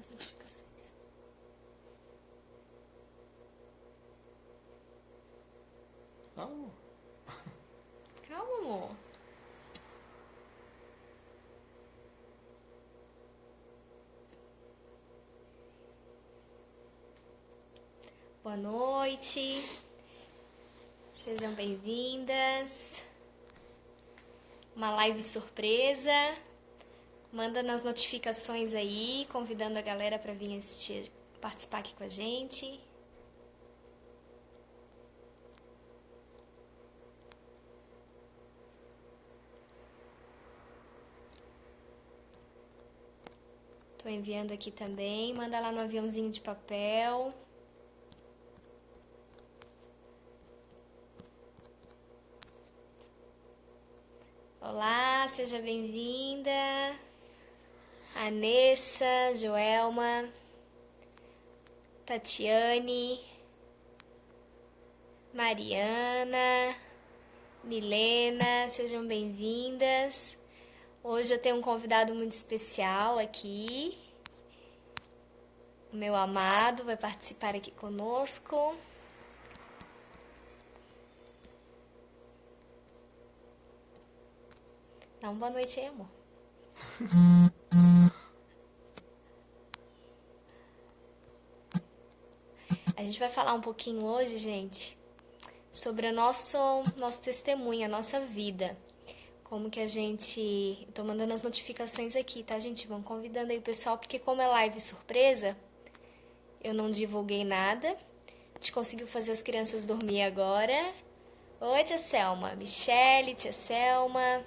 nas notificações. Calma. Calma, amor. Boa noite. Sejam bem-vindas. Uma live surpresa. Manda nas notificações aí, convidando a galera para vir assistir, participar aqui com a gente. Tô enviando aqui também. Manda lá no aviãozinho de papel. Olá, seja bem-vinda. Anessa, Joelma, Tatiane, Mariana, Milena, sejam bem-vindas. Hoje eu tenho um convidado muito especial aqui. O meu amado vai participar aqui conosco. Dá uma boa noite aí, amor. A gente vai falar um pouquinho hoje, gente, sobre o nosso testemunho, a nossa vida. Como que a gente... Tô mandando as notificações aqui, tá, gente? Vão convidando aí o pessoal, porque como é live surpresa, eu não divulguei nada. A gente conseguiu fazer as crianças dormir agora. Oi, tia Selma. Michele, tia Selma,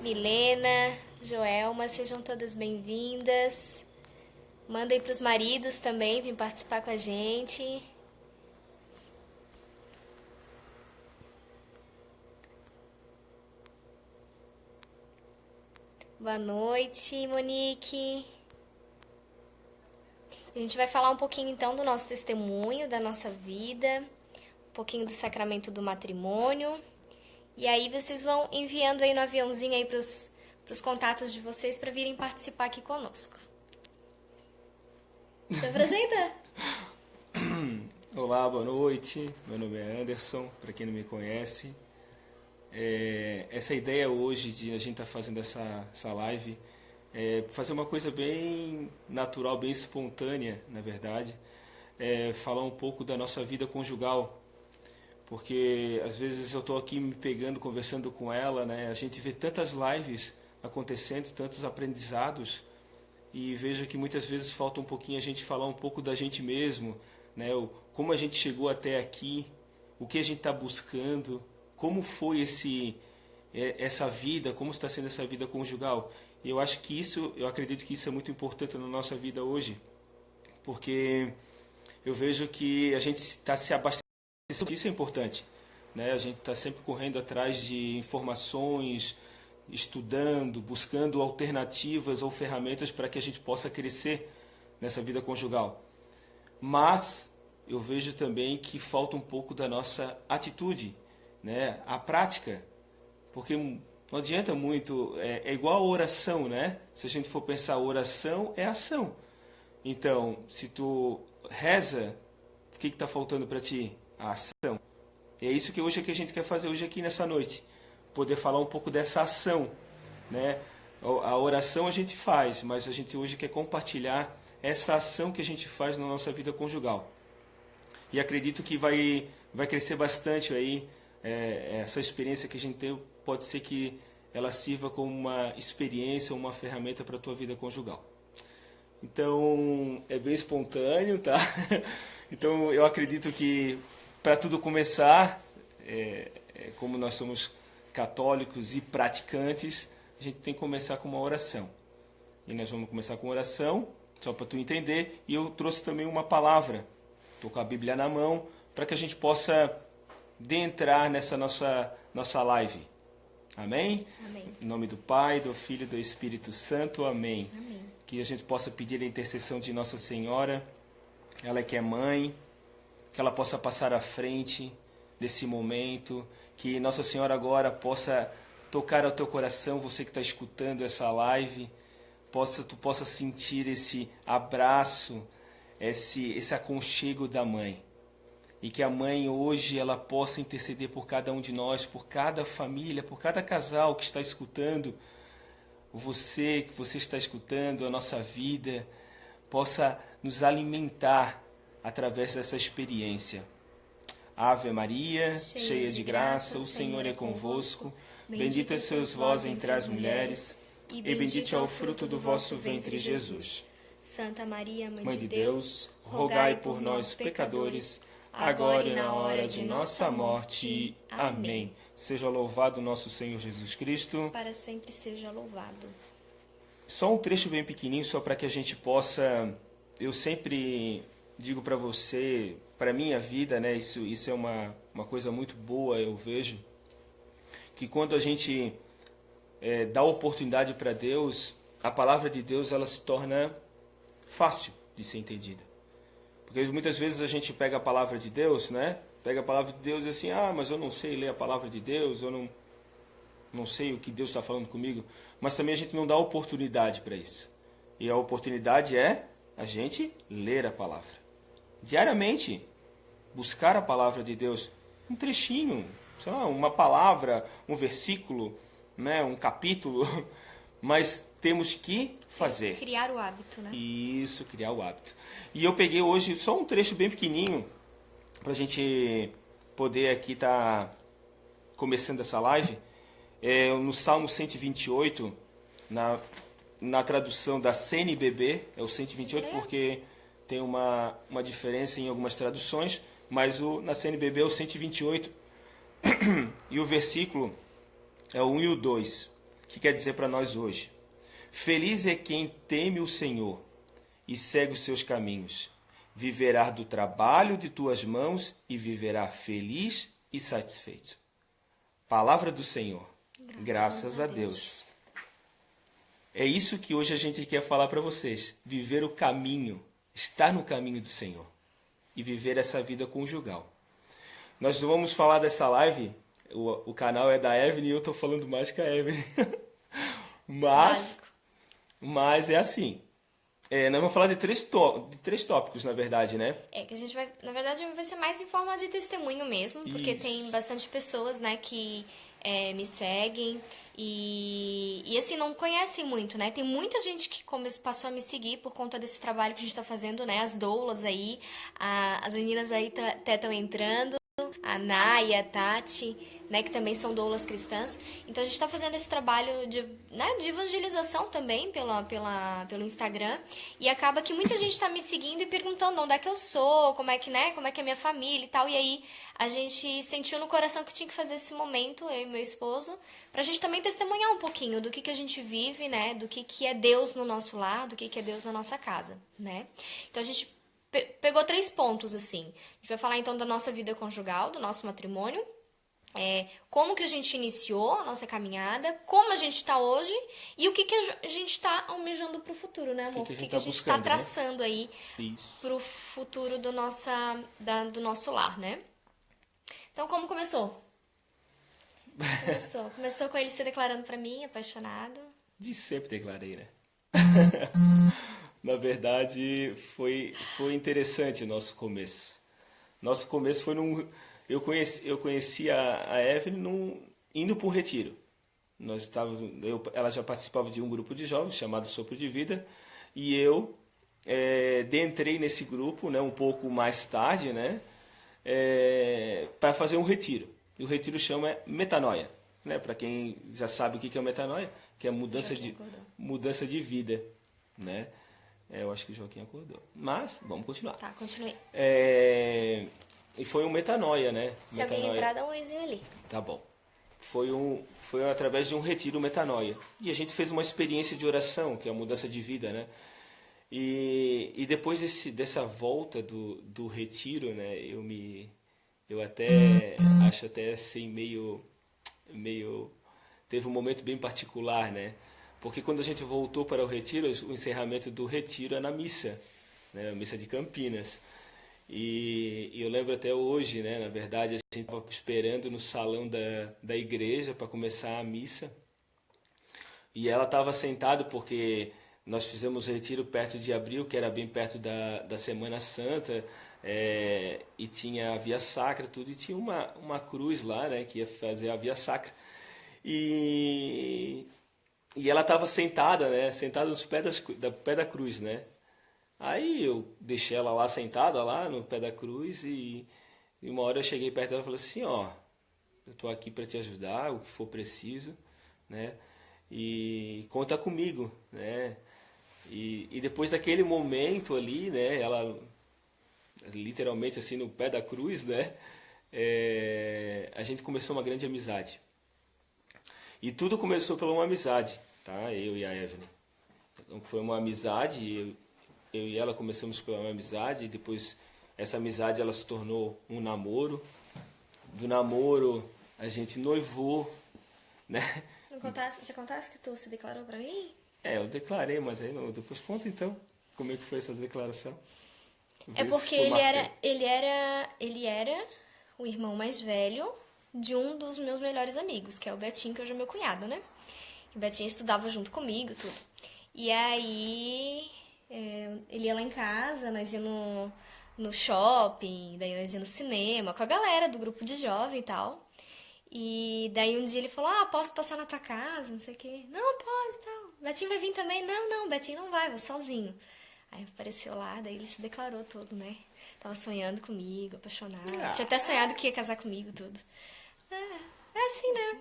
Milena, Joelma, sejam todas bem-vindas. Manda aí pros maridos também, vir participar com a gente. Boa noite, Monique. A gente vai falar um pouquinho então do nosso testemunho, da nossa vida, um pouquinho do sacramento do matrimônio. E aí vocês vão enviando aí no aviãozinho aí pros contatos de vocês para virem participar aqui conosco. Se apresenta. Olá, boa noite. Meu nome é Anderson, para quem não me conhece. Essa ideia hoje de a gente estar fazendo essa live é fazer uma coisa bem natural, bem espontânea, na verdade. Falar um pouco da nossa vida conjugal. Porque às vezes eu estou aqui me pegando, conversando com ela, né? A gente vê tantas lives acontecendo, tantos aprendizados, e vejo que muitas vezes falta um pouquinho a gente falar um pouco da gente mesmo, né? Como a gente chegou até aqui, o que a gente está buscando, como foi essa vida, como está sendo essa vida conjugal. E eu acho que eu acredito que isso é muito importante na nossa vida hoje, porque eu vejo que a gente está se abastecendo, isso é importante, né? A gente está sempre correndo atrás de informações, estudando, buscando alternativas ou ferramentas para que a gente possa crescer nessa vida conjugal. Mas eu vejo também que falta um pouco da nossa atitude, né? A prática, porque não adianta muito, é igual a oração, né? Se a gente for pensar, oração é ação. Então, se tu reza, o que está faltando para ti? A ação. E é isso que hoje é que a gente quer fazer hoje aqui nessa noite. Poder falar um pouco dessa ação, né? A oração a gente faz, mas a gente hoje quer compartilhar essa ação que a gente faz na nossa vida conjugal. E acredito que vai crescer bastante aí, essa experiência que a gente tem, pode ser que ela sirva como uma experiência, uma ferramenta para a tua vida conjugal. Então, é bem espontâneo, tá? Então, eu acredito que, para tudo começar, como nós somos católicos e praticantes, a gente tem que começar com uma oração. E nós vamos começar com oração, só para tu entender. E eu trouxe também uma palavra. Estou com a Bíblia na mão, para que a gente possa adentrar nessa nossa live. Amém? Amém. Em nome do Pai, do Filho e do Espírito Santo. Amém. Amém. Que a gente possa pedir a intercessão de Nossa Senhora, ela que é mãe, que ela possa passar à frente desse momento, que Nossa Senhora agora possa tocar ao teu coração, você que está escutando essa live, tu possa sentir esse abraço, esse aconchego da mãe. E que a mãe hoje ela possa interceder por cada um de nós, por cada família, por cada casal que está escutando, você que você está escutando, a nossa vida, possa nos alimentar através dessa experiência. Ave Maria, cheia de graça, o Senhor é convosco. Bendita sois vós entre as mulheres, e bendito é o fruto do vosso ventre, Jesus. Santa Maria, Mãe de Deus, rogai por nós, pecadores, agora e na hora de nossa morte. Amém. Seja louvado nosso Senhor Jesus Cristo. Para sempre seja louvado. Só um trecho bem pequenininho, só para que a gente possa... Eu sempre digo para você, para minha vida, né? Isso é uma coisa muito boa, eu vejo. Que quando a gente dá oportunidade para Deus, a palavra de Deus ela se torna fácil de ser entendida. Porque muitas vezes a gente pega a palavra de Deus, né? Pega a palavra de Deus e assim, mas eu não sei ler a palavra de Deus, eu não sei o que Deus está falando comigo. Mas também a gente não dá oportunidade para isso. E a oportunidade é a gente ler a palavra. Diariamente, buscar a palavra de Deus. Um trechinho, sei lá, uma palavra, um versículo, né? Um capítulo. Mas temos que fazer. Criar o hábito, né? Isso, criar o hábito. E eu peguei hoje só um trecho bem pequenininho para a gente poder aqui estar começando essa live. No Salmo 128, na tradução da CNBB, é o 128 porque tem uma diferença em algumas traduções, mas na CNBB é o 128 e o versículo é o 1 e o 2, que quer dizer para nós hoje: Feliz é quem teme o Senhor e segue os seus caminhos. Viverá do trabalho de tuas mãos e viverá feliz e satisfeito. Palavra do Senhor. Graças a Deus. É isso que hoje a gente quer falar para vocês. Viver o caminho, estar no caminho do Senhor e viver essa vida conjugal. Nós vamos falar dessa live, o canal é da Evelyn e eu estou falando mais que a Evelyn. Mas é assim. Nós vamos falar de três tópicos, na verdade, né? Que a gente vai... Na verdade, vai ser mais em forma de testemunho mesmo, porque Isso. tem bastante pessoas, né, que me seguem e assim, não conhecem muito, né? Tem muita gente que passou a me seguir por conta desse trabalho que a gente tá fazendo, né? As doulas aí, as meninas aí até estão entrando, a Naya, a Tati, né, que também são doulas cristãs. Então a gente está fazendo esse trabalho de evangelização também pelo Instagram. E acaba que muita gente está me seguindo e perguntando onde é que eu sou, como é que é a minha família e tal. E aí a gente sentiu no coração que tinha que fazer esse momento, eu e meu esposo, pra gente também testemunhar um pouquinho do que a gente vive, né, do que é Deus no nosso lar, do que é Deus na nossa casa, né. Então a gente pegou 3 pontos, assim. A gente vai falar então da nossa vida conjugal, do nosso matrimônio, como que a gente iniciou a nossa caminhada, como a gente está hoje e o que a gente está almejando para o futuro, né, amor? O que a gente está traçando aí para o futuro do nosso lar, né? Então, como começou? Começou com ele se declarando para mim, apaixonado. De sempre declarei, né? Na verdade, foi interessante o nosso começo. Nosso começo foi eu conheci a Evelyn indo para um retiro. Ela já participava de um grupo de jovens chamado Sopro de Vida e eu entrei nesse grupo, né, um pouco mais tarde, né, para fazer um retiro. E o retiro chama Metanoia, né, para quem já sabe o que é metanoia, que é mudança de vida, né? Eu acho que o Joaquim acordou. Mas vamos continuar. Tá, continue. E foi um metanoia, né? Se alguém entrar, dá um oizinho ali. Tá bom. Foi através de um retiro metanoia. E a gente fez uma experiência de oração, que é a mudança de vida, né? E depois dessa volta do retiro, né? Eu até acho até assim meio teve um momento bem particular, né? Porque quando a gente voltou para o retiro, o encerramento do retiro é na missa, né? A missa de Campinas. E eu lembro até hoje, né? Na verdade, a gente estava esperando no salão da igreja para começar a missa. E ela estava sentada porque nós fizemos retiro perto de Abril, que era bem perto da Semana Santa, e tinha a Via Sacra, tudo, e tinha uma cruz lá, né, que ia fazer a Via Sacra. E, e ela estava sentada, né, sentada nos pés pé da cruz, né. Aí eu deixei ela lá sentada, lá no pé da cruz, e uma hora eu cheguei perto dela e falei assim, ó, eu estou aqui para te ajudar, o que for preciso, né, e conta comigo, né. E depois daquele momento ali, né, ela literalmente assim no pé da cruz, né, a gente começou uma grande amizade. E tudo começou por uma amizade, tá? Eu e a Evelyn. Então foi uma amizade, eu e ela começamos por uma amizade, e depois essa amizade ela se tornou um namoro. Do namoro a gente noivou, né? Já contasse que tu se declarou pra mim? Eu declarei, mas aí não, depois conta então como é que foi essa declaração. É porque ele era o irmão mais velho de um dos meus melhores amigos, que é o Betinho, que hoje é meu cunhado, né? O Betinho estudava junto comigo, tudo. E aí, ele ia lá em casa, nós ia no shopping, daí nós ia no cinema, com a galera do grupo de jovem e tal. E daí um dia ele falou, posso passar na tua casa, não sei o quê. Não, pode e tal. Betinho vai vir também? Não, Betinho não vai, sozinho. Aí apareceu lá, daí ele se declarou todo, né? Tava sonhando comigo, apaixonado. Tinha até sonhado que ia casar comigo, tudo. É assim, né?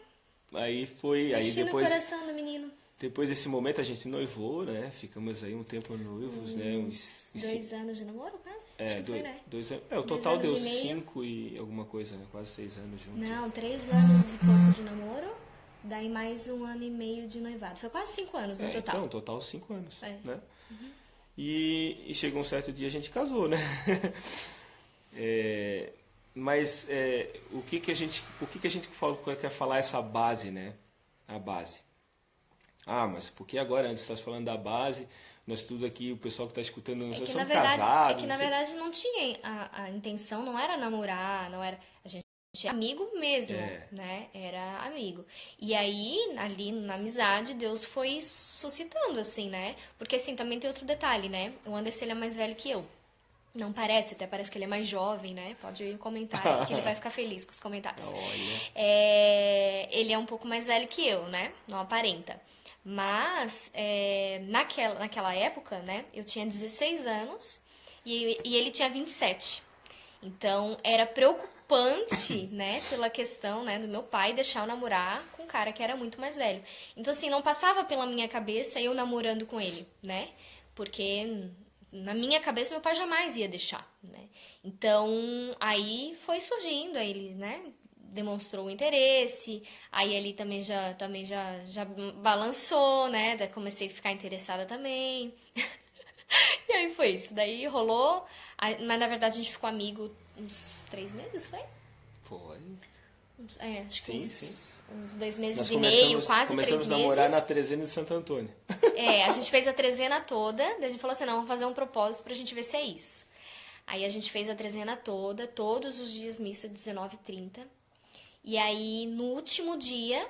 Aí foi, aí Mexi no depois, coração do menino. depois desse momento a gente noivou, né? Ficamos aí um tempo noivos, né? Uns 2 anos de namoro, quase? Acho que foi, né? 2 anos. O 2 total anos deu e meio. 5 e alguma coisa, né? Quase 6 anos juntos. Não, 3 anos e pouco de namoro. Daí mais 1 ano e meio de noivado. Foi quase 5 anos no total. Então, total 5 anos, né? Uhum. E chegou um certo dia a gente casou, né? Mas por que a gente quer falar essa base, né? A base. Mas porque agora, antes você está falando da base, nós tudo aqui, o pessoal que está escutando, nós somos casados. É que na verdade não tinha, a intenção não era namorar, não era, a gente era amigo mesmo, né? Era amigo. E aí, ali na amizade, Deus foi suscitando, assim, né? Porque assim, também tem outro detalhe, né? O Anderson, ele é mais velho que eu. Não parece, até parece que ele é mais jovem, né? Pode ir comentar, que ele vai ficar feliz com os comentários. Olha. Ele é um pouco mais velho que eu, né? Não aparenta. Mas, naquela época, né? Eu tinha 16 anos e ele tinha 27. Então, era preocupante, né? Pela questão, né? Do meu pai deixar eu namorar com um cara que era muito mais velho. Então, assim, não passava pela minha cabeça eu namorando com ele, né? Porque na minha cabeça meu pai jamais ia deixar, né? Então, aí foi surgindo, aí ele, né, demonstrou o interesse, aí ele também já balançou, né? Daí comecei a ficar interessada também. E aí foi isso, daí rolou, mas na verdade a gente ficou amigo uns 3 meses, foi? Foi. Acho que uns 2 Nós meses e meio, quase 3 meses. Começamos a namorar na trezena de Santo Antônio. A gente fez a trezena toda, daí a gente falou assim, não, vamos fazer um propósito pra gente ver se é isso. Aí a gente fez a trezena toda, todos os dias missa 19h30. E aí no último dia,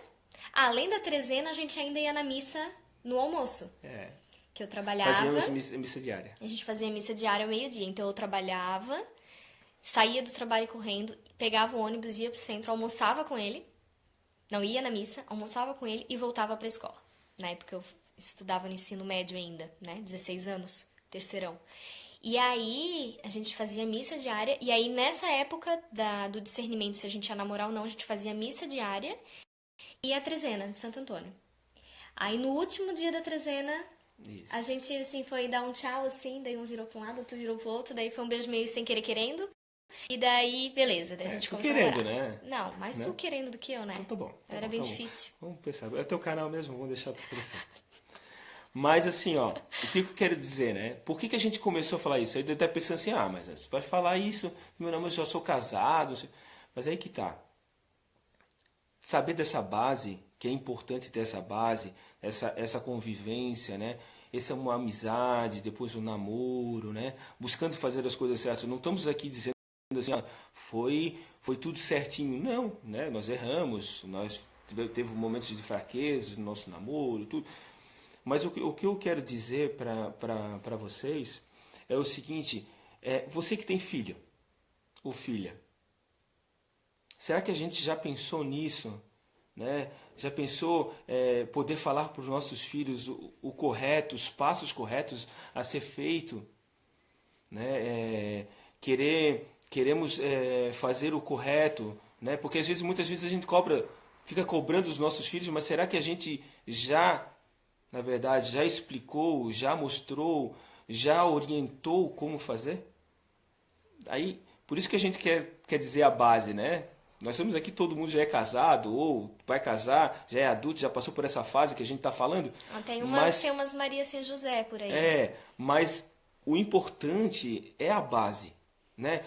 além da trezena, a gente ainda ia na missa no almoço. Que eu trabalhava. Fazíamos missa diária. A gente fazia missa diária ao meio-dia, então eu trabalhava, saía do trabalho correndo, pegava o ônibus, ia pro centro, almoçava com ele. Não, ia na missa, almoçava com ele e voltava pra escola. Na época eu estudava no ensino médio ainda, né? 16 anos, terceirão. E aí a gente fazia missa diária, e aí nessa época do discernimento se a gente ia namorar ou não, a gente fazia missa diária e a trezena de Santo Antônio. Aí no último dia da trezena, isso, a gente assim foi dar um tchau assim, daí um virou pra um lado, outro virou pro outro, daí foi um beijo meio sem querer querendo. E daí, beleza, daí a gente começou querendo, a namorar. né? Não, mais tu querendo do que eu, né? Então tá bom. Era bem difícil. Vamos pensar. É teu canal mesmo, vamos deixar tu crescer. Mas assim, ó, o que eu quero dizer, né? Por que a gente começou a falar isso? Aí até pensando assim, mas você vai falar isso, meu nome, eu já sou casado. Mas aí que tá. Saber dessa base, que é importante ter essa base, essa convivência, né? Essa é uma amizade, depois um namoro, né? Buscando fazer as coisas certas. Não estamos aqui dizendo assim, foi tudo certinho. Não, né? Nós erramos, nós teve momentos de fraqueza no nosso namoro, tudo. Mas o que eu quero dizer para vocês é o seguinte, você que tem filho ou filha, será que a gente já pensou nisso? Né? Já pensou poder falar para os nossos filhos o correto, os passos corretos a ser feito? Né? Queremos fazer o correto, né? Porque muitas vezes a gente fica cobrando os nossos filhos, mas será que a gente já, na verdade, já explicou, já mostrou, já orientou como fazer? Aí, por isso que a gente quer dizer a base, né? Nós estamos aqui, todo mundo já é casado, ou vai casar, já é adulto, já passou por essa fase que a gente está falando. Tem umas Maria Sem José por aí. Mas o importante é a base, né?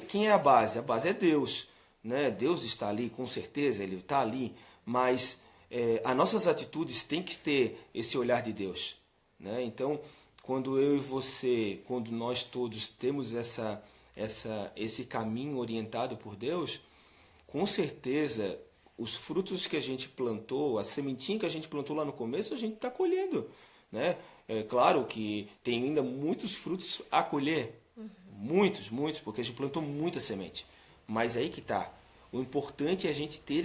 Quem é a base? A base é Deus, né? Deus está ali, com certeza, Ele está ali, mas as nossas atitudes têm que ter esse olhar de Deus, né? Então, quando eu e você, quando nós todos temos esse caminho orientado por Deus, com certeza os frutos que a gente plantou, a sementinha que a gente plantou lá no começo, a gente está colhendo, né? É claro que tem ainda muitos frutos a colher, muitos, porque a gente plantou muita semente. Mas aí que está. O importante é a gente ter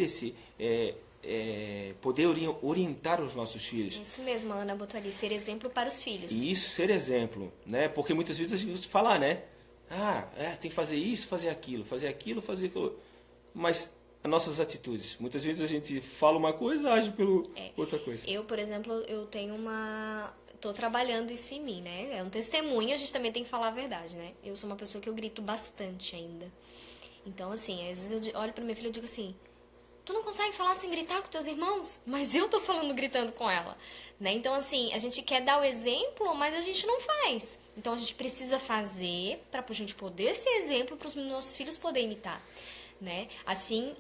poder orientar os nossos filhos. Isso mesmo, a Ana botou ali, ser exemplo para os filhos. E isso, ser exemplo, né? Porque muitas vezes a gente fala, né? Tem que fazer isso, fazer aquilo, fazer aquilo, fazer aquilo. Mas as nossas atitudes, muitas vezes a gente fala uma coisa, age pelo outra coisa. Eu, por exemplo, tô trabalhando isso em mim, né? É um testemunho, a gente também tem que falar a verdade, né? Eu sou uma pessoa que eu grito bastante ainda. Então, assim, às vezes eu olho pra minha filha e digo assim, tu não consegue falar sem gritar com teus irmãos? Mas eu tô falando gritando com ela, né? Então, assim, a gente quer dar o exemplo, mas a gente não faz. Então, a gente precisa fazer pra gente poder ser exemplo para os nossos filhos poderem imitar. Né? Assim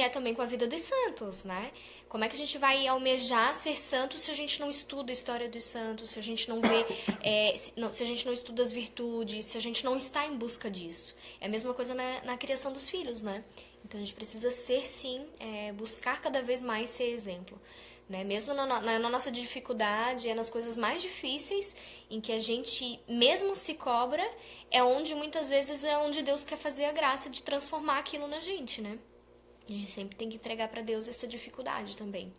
é também com a vida dos santos, né? Como é que a gente vai almejar ser santo se a gente não estuda a história dos santos, se a gente não vê, se a gente não estuda as virtudes, se a gente não está em busca disso? É a mesma coisa na criação dos filhos, né? Então a gente precisa ser, sim, buscar cada vez mais ser exemplo. Né? Mesmo na nossa dificuldade, nas coisas mais difíceis, em que a gente mesmo se cobra, muitas vezes é onde Deus quer fazer a graça de transformar aquilo na gente, né? A gente sempre tem que entregar para Deus essa dificuldade também.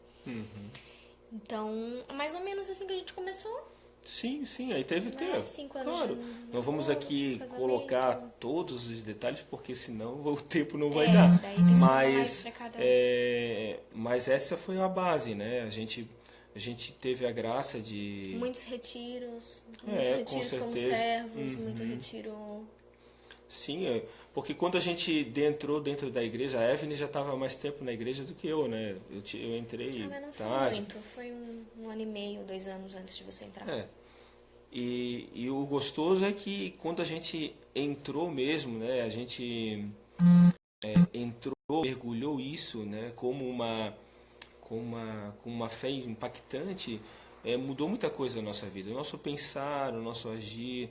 Então, é mais ou menos assim que a gente começou. Sim, aí teve tempo. 5 anos. Claro, não vamos aqui casamento. Colocar todos os detalhes, porque senão o tempo não vai dar. Daí tem Mas essa foi a base, né? A gente teve a graça de... Muitos retiros com certeza. como servos, muito retiro... Sim, porque quando a gente entrou dentro da igreja, a Evelyn já estava mais tempo na igreja do que eu, né? Eu entrei mas não foi tarde. muito, foi um ano e meio, 2 anos antes de você entrar. E o gostoso é que quando a gente entrou mesmo, né? A gente entrou, mergulhou isso, né? Com uma fé impactante, mudou muita coisa na nossa vida. O nosso pensar, o nosso agir.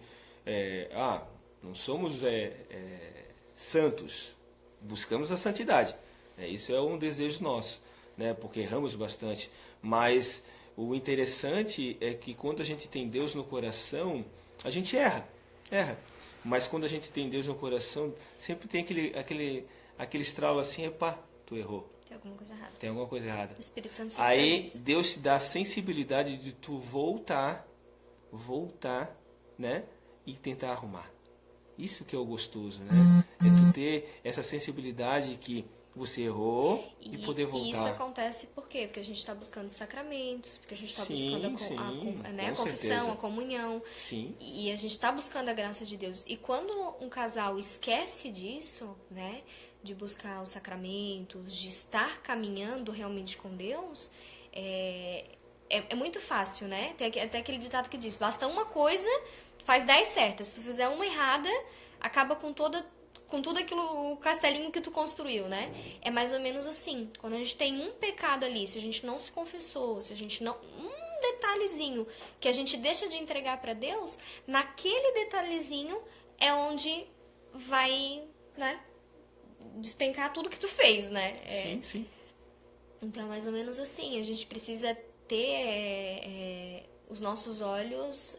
Não somos santos, buscamos a santidade. Isso é um desejo nosso, né? Porque erramos bastante. Mas o interessante é que quando a gente tem Deus no coração, a gente erra. Mas quando a gente tem Deus no coração, sempre tem aquele estralo assim, tu errou. Tem alguma coisa errada. O Espírito Santo Aí Deus te dá a sensibilidade de tu voltar, né? E tentar arrumar. Isso que é o gostoso, né? É tu ter essa sensibilidade que você errou e poder voltar. E isso acontece por quê? Porque a gente está buscando sacramentos, porque a gente está buscando a confissão, a comunhão. Sim. E a gente está buscando a graça de Deus. E quando um casal esquece disso, né? De buscar os sacramentos, de estar caminhando realmente com Deus, é muito fácil, né? Tem até aquele ditado que diz, basta uma coisa, faz 10 certas. Se tu fizer uma errada, acaba com tudo aquilo, o castelinho que tu construiu, né? É mais ou menos assim. Quando a gente tem um pecado ali, se a gente não se confessou, se a gente não... Um detalhezinho que a gente deixa de entregar para Deus, naquele detalhezinho é onde vai, né? Despencar tudo que tu fez, né? Sim. Então, mais ou menos assim, a gente precisa ter os nossos olhos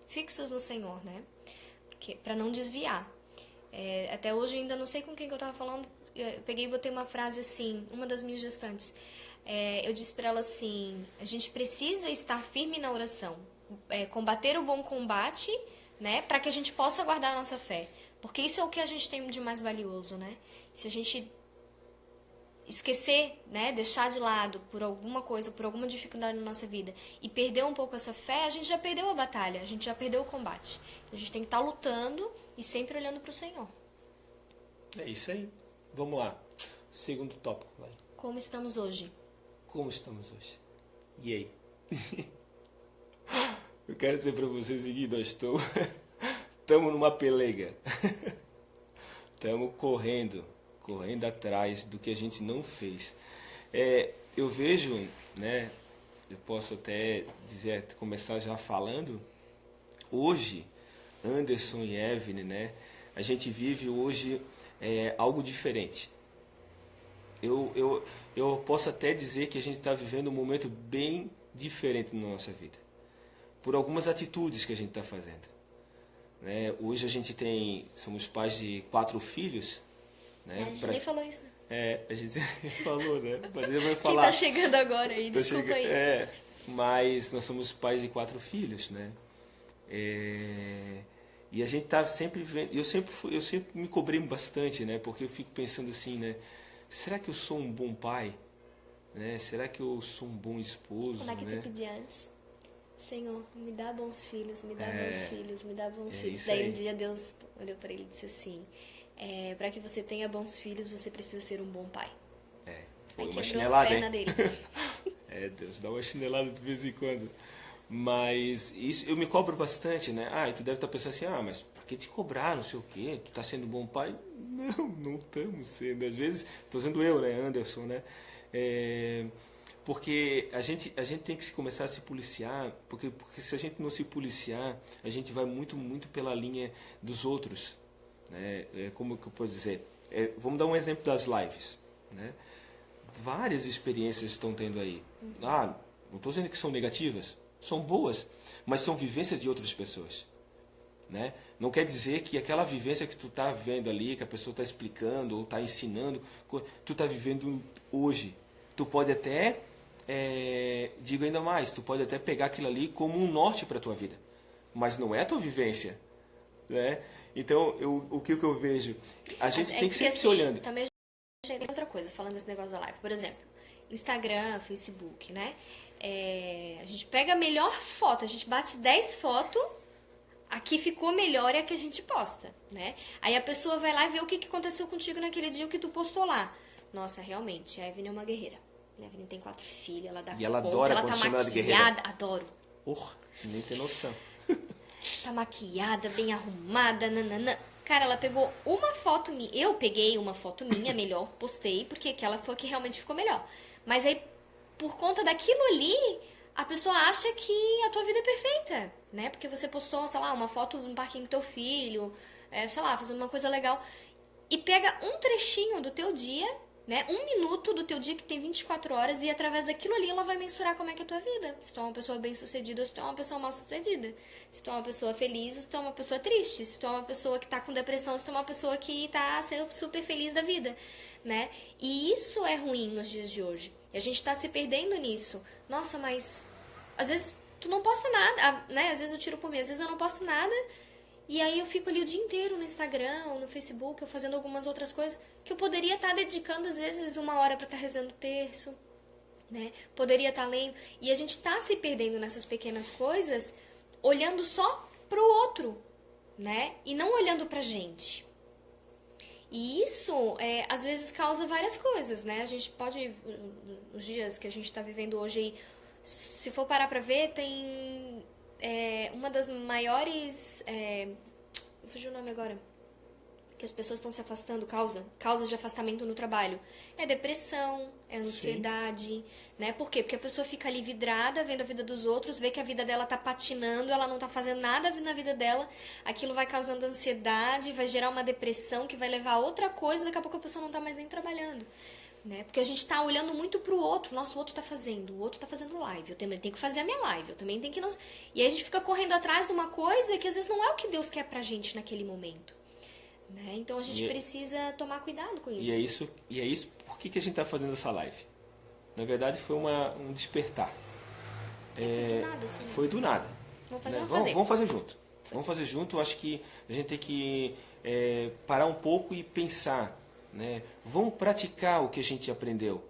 fixos no Senhor, né? Para não desviar. Até hoje eu ainda não sei com quem que eu tava falando, eu peguei e botei uma frase assim, uma das minhas gestantes. Eu disse para ela assim, a gente precisa estar firme na oração, combater o bom combate, né, para que a gente possa guardar a nossa fé. Porque isso é o que a gente tem de mais valioso, né? Se a gente esquecer, né, deixar de lado por alguma coisa, por alguma dificuldade na nossa vida e perder um pouco essa fé, a gente já perdeu a batalha, a gente já perdeu o combate. Então, a gente tem que estar lutando e sempre olhando para o Senhor. É isso aí. Vamos lá. Segundo tópico, vai. Como estamos hoje? Como estamos hoje? E aí? Eu quero dizer para vocês o seguinte, nós estamos numa pelega. Estamos correndo atrás do que a gente não fez. Eu vejo, né, eu posso até começar já falando, hoje, Anderson e Evelyn, né, a gente vive hoje algo diferente. Eu posso até dizer que a gente está vivendo um momento bem diferente na nossa vida, por algumas atitudes que a gente está fazendo. Né? Hoje a gente somos pais de 4 filhos. Né? A gente nem falou isso, né? A gente falou, né? Mas ele vai falar. Quem tá chegando agora aí, desculpa aí. Mas nós somos pais de 4 filhos, né? E a gente tá sempre vendo. Eu sempre me cobrei bastante, né? Porque eu fico pensando assim, né? Será que eu sou um bom pai? Né? Será que eu sou um bom esposo? Como é que né? tu pedia antes? Senhor, me dá bons filhos, me dá bons filhos, me dá bons filhos. Daí um dia Deus olhou para ele e disse assim: para que você tenha bons filhos, você precisa ser um bom pai. Foi aí uma quebrou chinelada, as pernas dele. Deus dá uma chinelada de vez em quando. Mas isso eu me cobro bastante, né? Tu deve estar pensando assim, mas por que te cobrar, não sei o quê? Tu tá sendo um bom pai? Não estamos sendo. Às vezes, estou sendo eu, né, Anderson, né? Porque a gente tem que começar a se policiar, porque se a gente não se policiar, a gente vai muito, muito pela linha dos outros. Né? Como que eu posso dizer? Vamos dar um exemplo das lives. Né? Várias experiências estão tendo aí. Não estou dizendo que são negativas, são boas, mas são vivências de outras pessoas. Né? Não quer dizer que aquela vivência que tu está vendo ali, que a pessoa está explicando ou está ensinando, tu está vivendo hoje. Tu pode até, digo ainda mais, tu pode até pegar aquilo ali como um norte para a tua vida, mas não é a tua vivência. Né? Então, o que eu vejo? A gente tem que sempre se olhando. Também tem outra coisa, falando desse negócio da live. Por exemplo, Instagram, Facebook, né? A gente pega a melhor foto, a gente bate 10 fotos, a que ficou melhor é a que a gente posta, né? Aí a pessoa vai lá e vê o que aconteceu contigo naquele dia, o que tu postou lá. Nossa, realmente, a Evelyn é uma guerreira. A Evelyn tem 4 filhos, ela dá conta, ela adora ela tá maquiada, adoro. Nem tem noção. Tá maquiada, bem arrumada, nananã. Cara, ela pegou uma foto minha. Eu peguei uma foto minha, melhor, postei, porque aquela foi a que realmente ficou melhor. Mas aí, por conta daquilo ali, a pessoa acha que a tua vida é perfeita, né? Porque você postou, sei lá, uma foto no parquinho com teu filho, sei lá, fazendo uma coisa legal. E pega um trechinho do teu dia, né? 1 minuto do teu dia que tem 24 horas e através daquilo ali ela vai mensurar como é que é a tua vida. Se tu é uma pessoa bem-sucedida ou se tu é uma pessoa mal-sucedida. Se tu é uma pessoa feliz ou se tu é uma pessoa triste. Se tu é uma pessoa que tá com depressão ou se tu é uma pessoa que tá sendo super feliz da vida, né? E isso é ruim nos dias de hoje. E a gente tá se perdendo nisso. Nossa, mas às vezes tu não posta nada, né? Às vezes eu tiro por mim, às vezes eu não posto nada. E aí eu fico ali o dia inteiro no Instagram ou no Facebook ou fazendo algumas outras coisas que eu poderia estar dedicando às vezes 1 hora para estar rezando o terço, né? Poderia estar lendo. E a gente está se perdendo nessas pequenas coisas, olhando só pro outro, né? E não olhando pra gente. E isso, às vezes, causa várias coisas, né? A gente pode, os dias que a gente está vivendo hoje aí, se for parar pra ver, tem... uma das maiores... fugiu o nome agora. Que as pessoas estão se afastando, causas de afastamento no trabalho. É depressão, é ansiedade, né? Por quê? Porque a pessoa fica ali vidrada, vendo a vida dos outros, vê que a vida dela tá patinando, ela não tá fazendo nada na vida dela, aquilo vai causando ansiedade, vai gerar uma depressão que vai levar a outra coisa, daqui a pouco a pessoa não tá mais nem trabalhando. né? Porque a gente tá olhando muito pro outro. Nossa, o outro tá fazendo. O outro tá fazendo live. Eu também tenho que fazer a minha live. Eu também tenho que... Não... E aí a gente fica correndo atrás de uma coisa que às vezes não é o que Deus quer pra gente naquele momento. Né? Então a gente precisa tomar cuidado com isso. E é isso. Por que a gente tá fazendo essa live? Na verdade foi um despertar. Foi do nada, assim. Foi do nada. Vamos fazer, né? vamos fazer. Vamos fazer junto. Vamos fazer junto. Eu acho que a gente tem que parar um pouco e pensar. Né? Vamos praticar o que a gente aprendeu.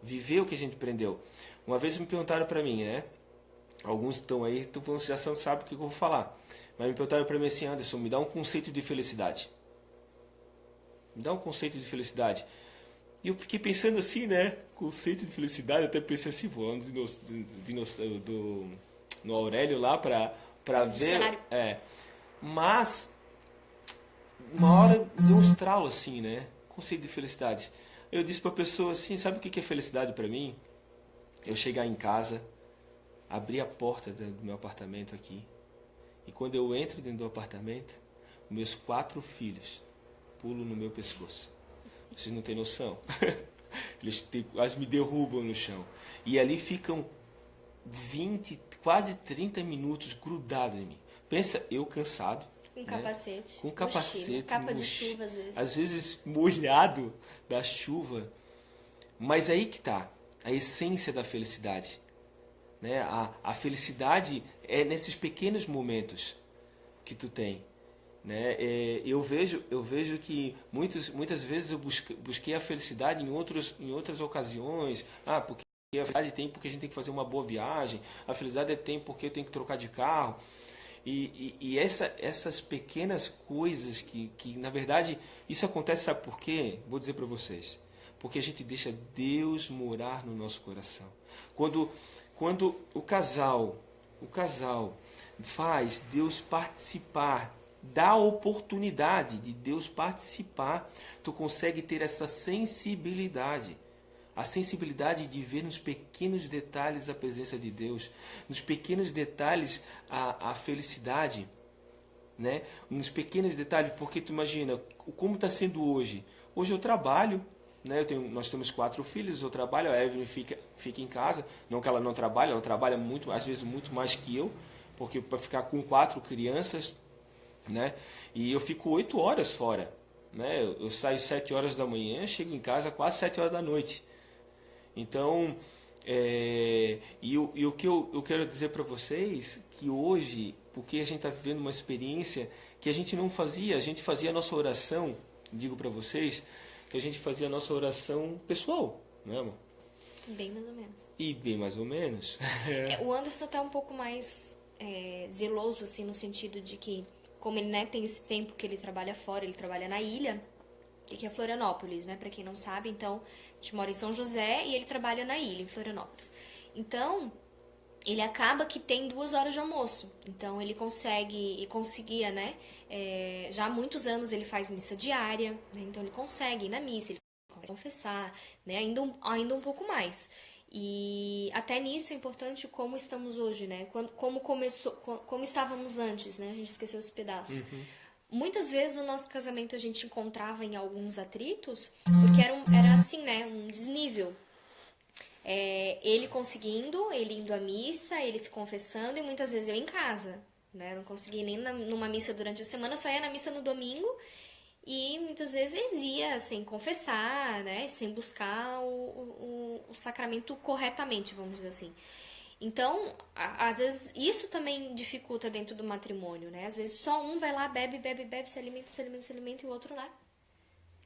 Viver o que a gente aprendeu. Uma vez me perguntaram para mim, né? Alguns estão aí, já sabem o que eu vou falar. Mas me perguntaram para mim assim, Anderson, me dá um conceito de felicidade. Me dá um conceito de felicidade. E eu fiquei pensando assim, né? Conceito de felicidade, até pensei assim, vou no Aurélio lá para ver. Mas uma hora deu um estralo assim, né? Conceito de felicidade. Eu disse para a pessoa assim, sabe o que é felicidade para mim? Eu chegar em casa, abrir a porta do meu apartamento aqui, e quando eu entro dentro do apartamento, meus 4 filhos pulam no meu pescoço. Vocês não têm noção. Eles quase me derrubam no chão. E ali ficam 20, quase 30 minutos grudados em mim. Pensa, eu cansado. Com capacete. Com capacete. Mochila, capa de chuva às vezes. Às vezes molhado da chuva. Mas aí que está a essência da felicidade. Né? A felicidade é nesses pequenos momentos que tu tem. Né? Eu vejo que muitas vezes eu busquei a felicidade em outras ocasiões. Porque a felicidade tem porque a gente tem que fazer uma boa viagem. A felicidade tem porque eu tenho que trocar de carro. E essas pequenas coisas que na verdade isso acontece, sabe por quê? Vou dizer para vocês. Porque a gente deixa Deus morar no nosso coração. Quando o casal faz Deus participar, dá a oportunidade de Deus participar, tu consegue ter essa sensibilidade. A sensibilidade de ver nos pequenos detalhes a presença de Deus, nos pequenos detalhes a felicidade, né? Nos pequenos detalhes, porque tu imagina como está sendo hoje. Hoje eu trabalho, né? Nós temos 4 filhos, eu trabalho, a Evelyn fica em casa, não que ela não trabalhe, ela trabalha muito, às vezes muito mais que eu, porque para ficar com 4 crianças, né? E eu fico 8 horas fora, né? Eu saio 7 horas da manhã, chego em casa quase 7 horas da noite. Então, o que eu quero dizer para vocês, que hoje, porque a gente está vivendo uma experiência que a gente não fazia, a gente fazia a nossa oração, digo para vocês, que a gente fazia a nossa oração pessoal, né, amor? Bem mais ou menos. E bem mais ou menos. O Anderson está um pouco mais zeloso, assim, no sentido de que, como ele, né, tem esse tempo que ele trabalha fora, ele trabalha na ilha, que é Florianópolis, né? Para quem não sabe, então, a gente mora em São José e ele trabalha na ilha, em Florianópolis. Então, ele acaba que tem 2 horas de almoço. Então, ele conseguia, né? Já há muitos anos ele faz missa diária, né? Então ele consegue ir na missa, ele consegue confessar, né? Ainda um pouco mais. E até nisso é importante como estamos hoje, né? Como estávamos antes, né? A gente esqueceu esse pedaço. Uhum. Muitas vezes o nosso casamento a gente encontrava em alguns atritos, porque era assim, né? Um desnível. Ele conseguindo, ele indo à missa, ele se confessando, e muitas vezes eu em casa, né? Não conseguia nem numa missa durante a semana, só ia na missa no domingo, e muitas vezes ia sem confessar, né? Sem buscar o sacramento corretamente, vamos dizer assim. Então, às vezes, isso também dificulta dentro do matrimônio, né? Às vezes só um vai lá, bebe, se alimenta, e o outro, né?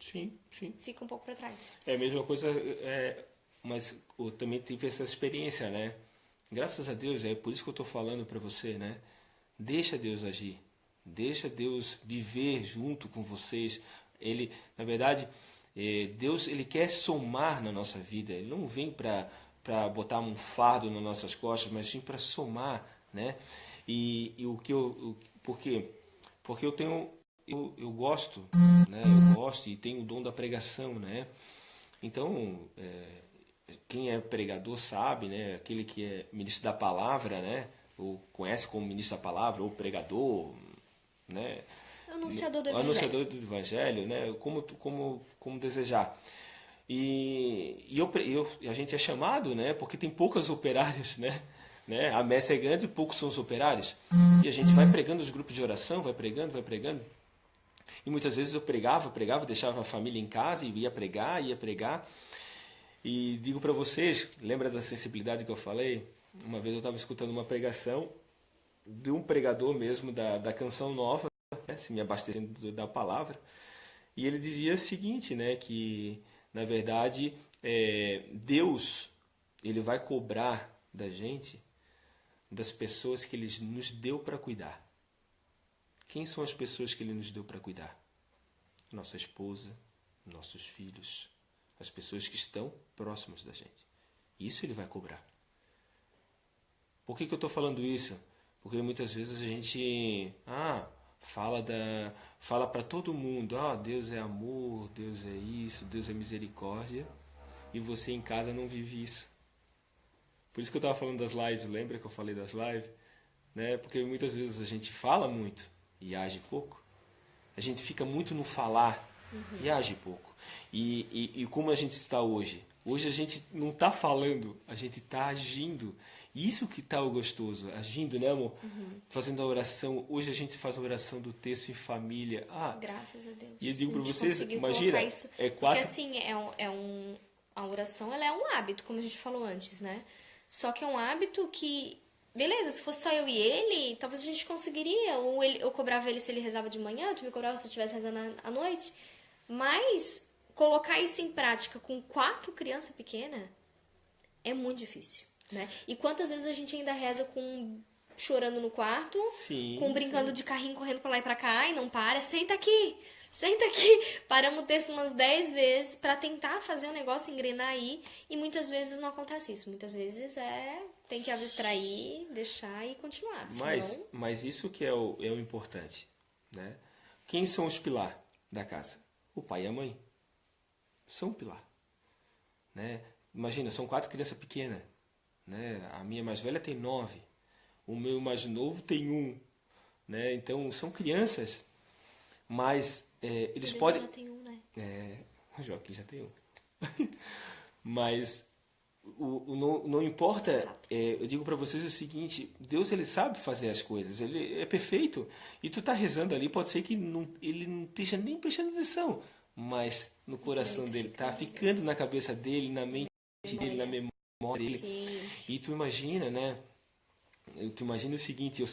Sim. Fica um pouco para trás. É a mesma coisa, mas eu também tive essa experiência, né? Graças a Deus, é por isso que eu estou falando para você, né? Deixa Deus agir. Deixa Deus viver junto com vocês. Ele, na verdade, Deus, ele quer somar na nossa vida. Ele não vem para botar um fardo nas nossas costas, mas sim para somar, né? E por quê? Porque eu gosto, né? Eu gosto e tenho o dom da pregação, né? Então, quem é pregador sabe, né? Aquele que é ministro da palavra, né? Ou conhece como ministro da palavra, ou pregador, né? Anunciador do evangelho. Anunciador do evangelho, né? Como desejar. A gente é chamado, né? Porque tem poucos operários, né? A messe é grande e poucos são os operários. E a gente vai pregando os grupos de oração, vai pregando, vai pregando. E muitas vezes eu pregava, deixava a família em casa e ia pregar, ia pregar. E digo para vocês, lembra da sensibilidade que eu falei? Uma vez eu estava escutando uma pregação de um pregador mesmo da Canção Nova, né, se me abastecendo da palavra, e ele dizia o seguinte, né, que na verdade Deus ele vai cobrar da gente, das pessoas que Ele nos deu para cuidar. Quem são as pessoas que Ele nos deu para cuidar? Nossa esposa, nossos filhos, as pessoas que estão próximas da gente. Isso Ele vai cobrar. Por que eu estou falando isso? Porque muitas vezes a gente fala para todo mundo, Deus é amor, Deus é isso, Deus é misericórdia, e você em casa não vive isso. Por isso que eu estava falando das lives, lembra que eu falei das lives? Né? Porque muitas vezes a gente fala muito e age pouco. A gente fica muito no falar e age pouco. E como a gente está hoje? Hoje a gente não está falando, a gente está agindo. Isso que está o gostoso, agindo, né, amor? Fazendo a oração. Hoje a gente faz a oração do texto em família. Graças a Deus. E eu digo para vocês, imagina, isso, é 4... Porque assim, a oração ela é um hábito, como a gente falou antes, né? Só que é um hábito que, beleza, se fosse só eu e ele, talvez a gente conseguiria. Ou eu cobrava ele se ele rezava de manhã, tu me cobrava se eu estivesse rezando à noite. Mas colocar isso em prática com 4 crianças pequenas é muito difícil, né? E quantas vezes a gente ainda reza chorando no quarto, brincando de carrinho, correndo pra lá e pra cá, e não para, senta aqui. Paramos o texto umas 10 vezes pra tentar fazer o negócio engrenar aí, e muitas vezes não acontece isso. Muitas vezes tem que abstrair, deixar e continuar. Mas isso que é o importante, né? Quem são os pilares da casa? O pai e a mãe. São o pilar, né? Imagina, são 4 crianças pequenas, né? A minha mais velha tem 9, o meu mais novo tem 1, né? Então são crianças, mas eles podem... já tem 1, né? O Joaquim já tem 1. Mas não importa, eu digo para vocês o seguinte, Deus ele sabe fazer as coisas, ele é perfeito, e tu tá rezando ali, pode ser que ele não esteja nem prestando atenção, mas no coração dele, tá ficando na cabeça dele, na mente dele, na memória dele. E tu imagina, né? Tu imagina o seguinte,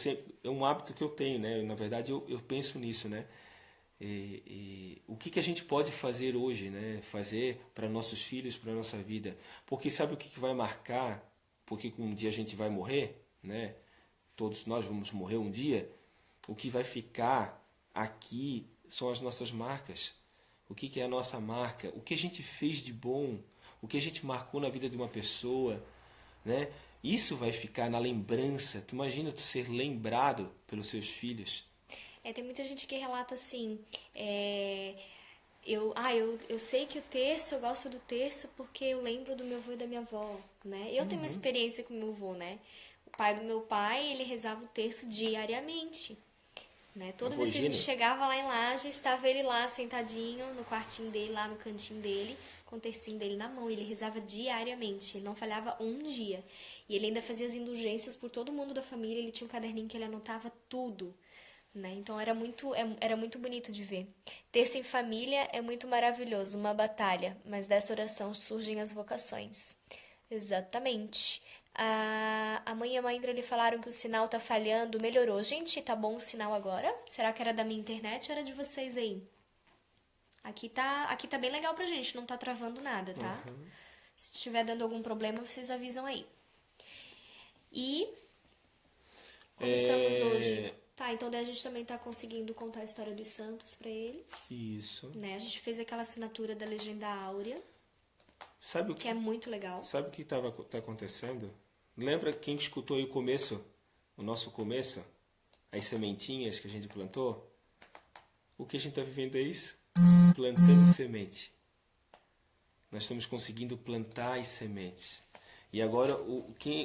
é um hábito que eu tenho, né? Na verdade, eu penso nisso, né? O que a gente pode fazer hoje, né? Fazer para nossos filhos, para nossa vida. Porque sabe o que vai marcar? Porque um dia a gente vai morrer, né? Todos nós vamos morrer um dia. O que vai ficar aqui são as nossas marcas. O que é a nossa marca? O que a gente fez de bom? O que a gente marcou na vida de uma pessoa, né? Isso vai ficar na lembrança. Tu imagina tu ser lembrado pelos seus filhos. Tem muita gente que relata assim, eu sei que o terço, eu gosto do terço porque eu lembro do meu avô e da minha avó, né? Eu tenho uma experiência com meu avô, né? O pai do meu pai, ele rezava o terço diariamente, né? Toda vez que a gente chegava lá em Laje, estava ele lá sentadinho no quartinho dele, lá no cantinho dele, com o tercinho dele na mão. Ele rezava diariamente, ele não falhava um dia. E ele ainda fazia as indulgências por todo mundo da família, ele tinha um caderninho que ele anotava tudo. Né? Então era muito bonito de ver. Terço em família é muito maravilhoso, uma batalha, mas dessa oração surgem as vocações. Exatamente. A mãe e a mãe lhe falaram que o sinal tá falhando, melhorou. Gente, tá bom o sinal agora? Será que era da minha internet ou era de vocês aí? Aqui tá bem legal pra gente, não tá travando nada, tá? Se estiver dando algum problema, vocês avisam aí. E como estamos hoje? Tá, então daí a gente também tá conseguindo contar a história dos santos pra eles. Isso. Né? A gente fez aquela assinatura da Legenda Áurea. Sabe o que é muito legal. Sabe o que tá acontecendo? Lembra quem escutou aí o nosso começo? As sementinhas que a gente plantou? O que a gente tá vivendo é isso? Plantando semente. Nós estamos conseguindo plantar as sementes. E agora,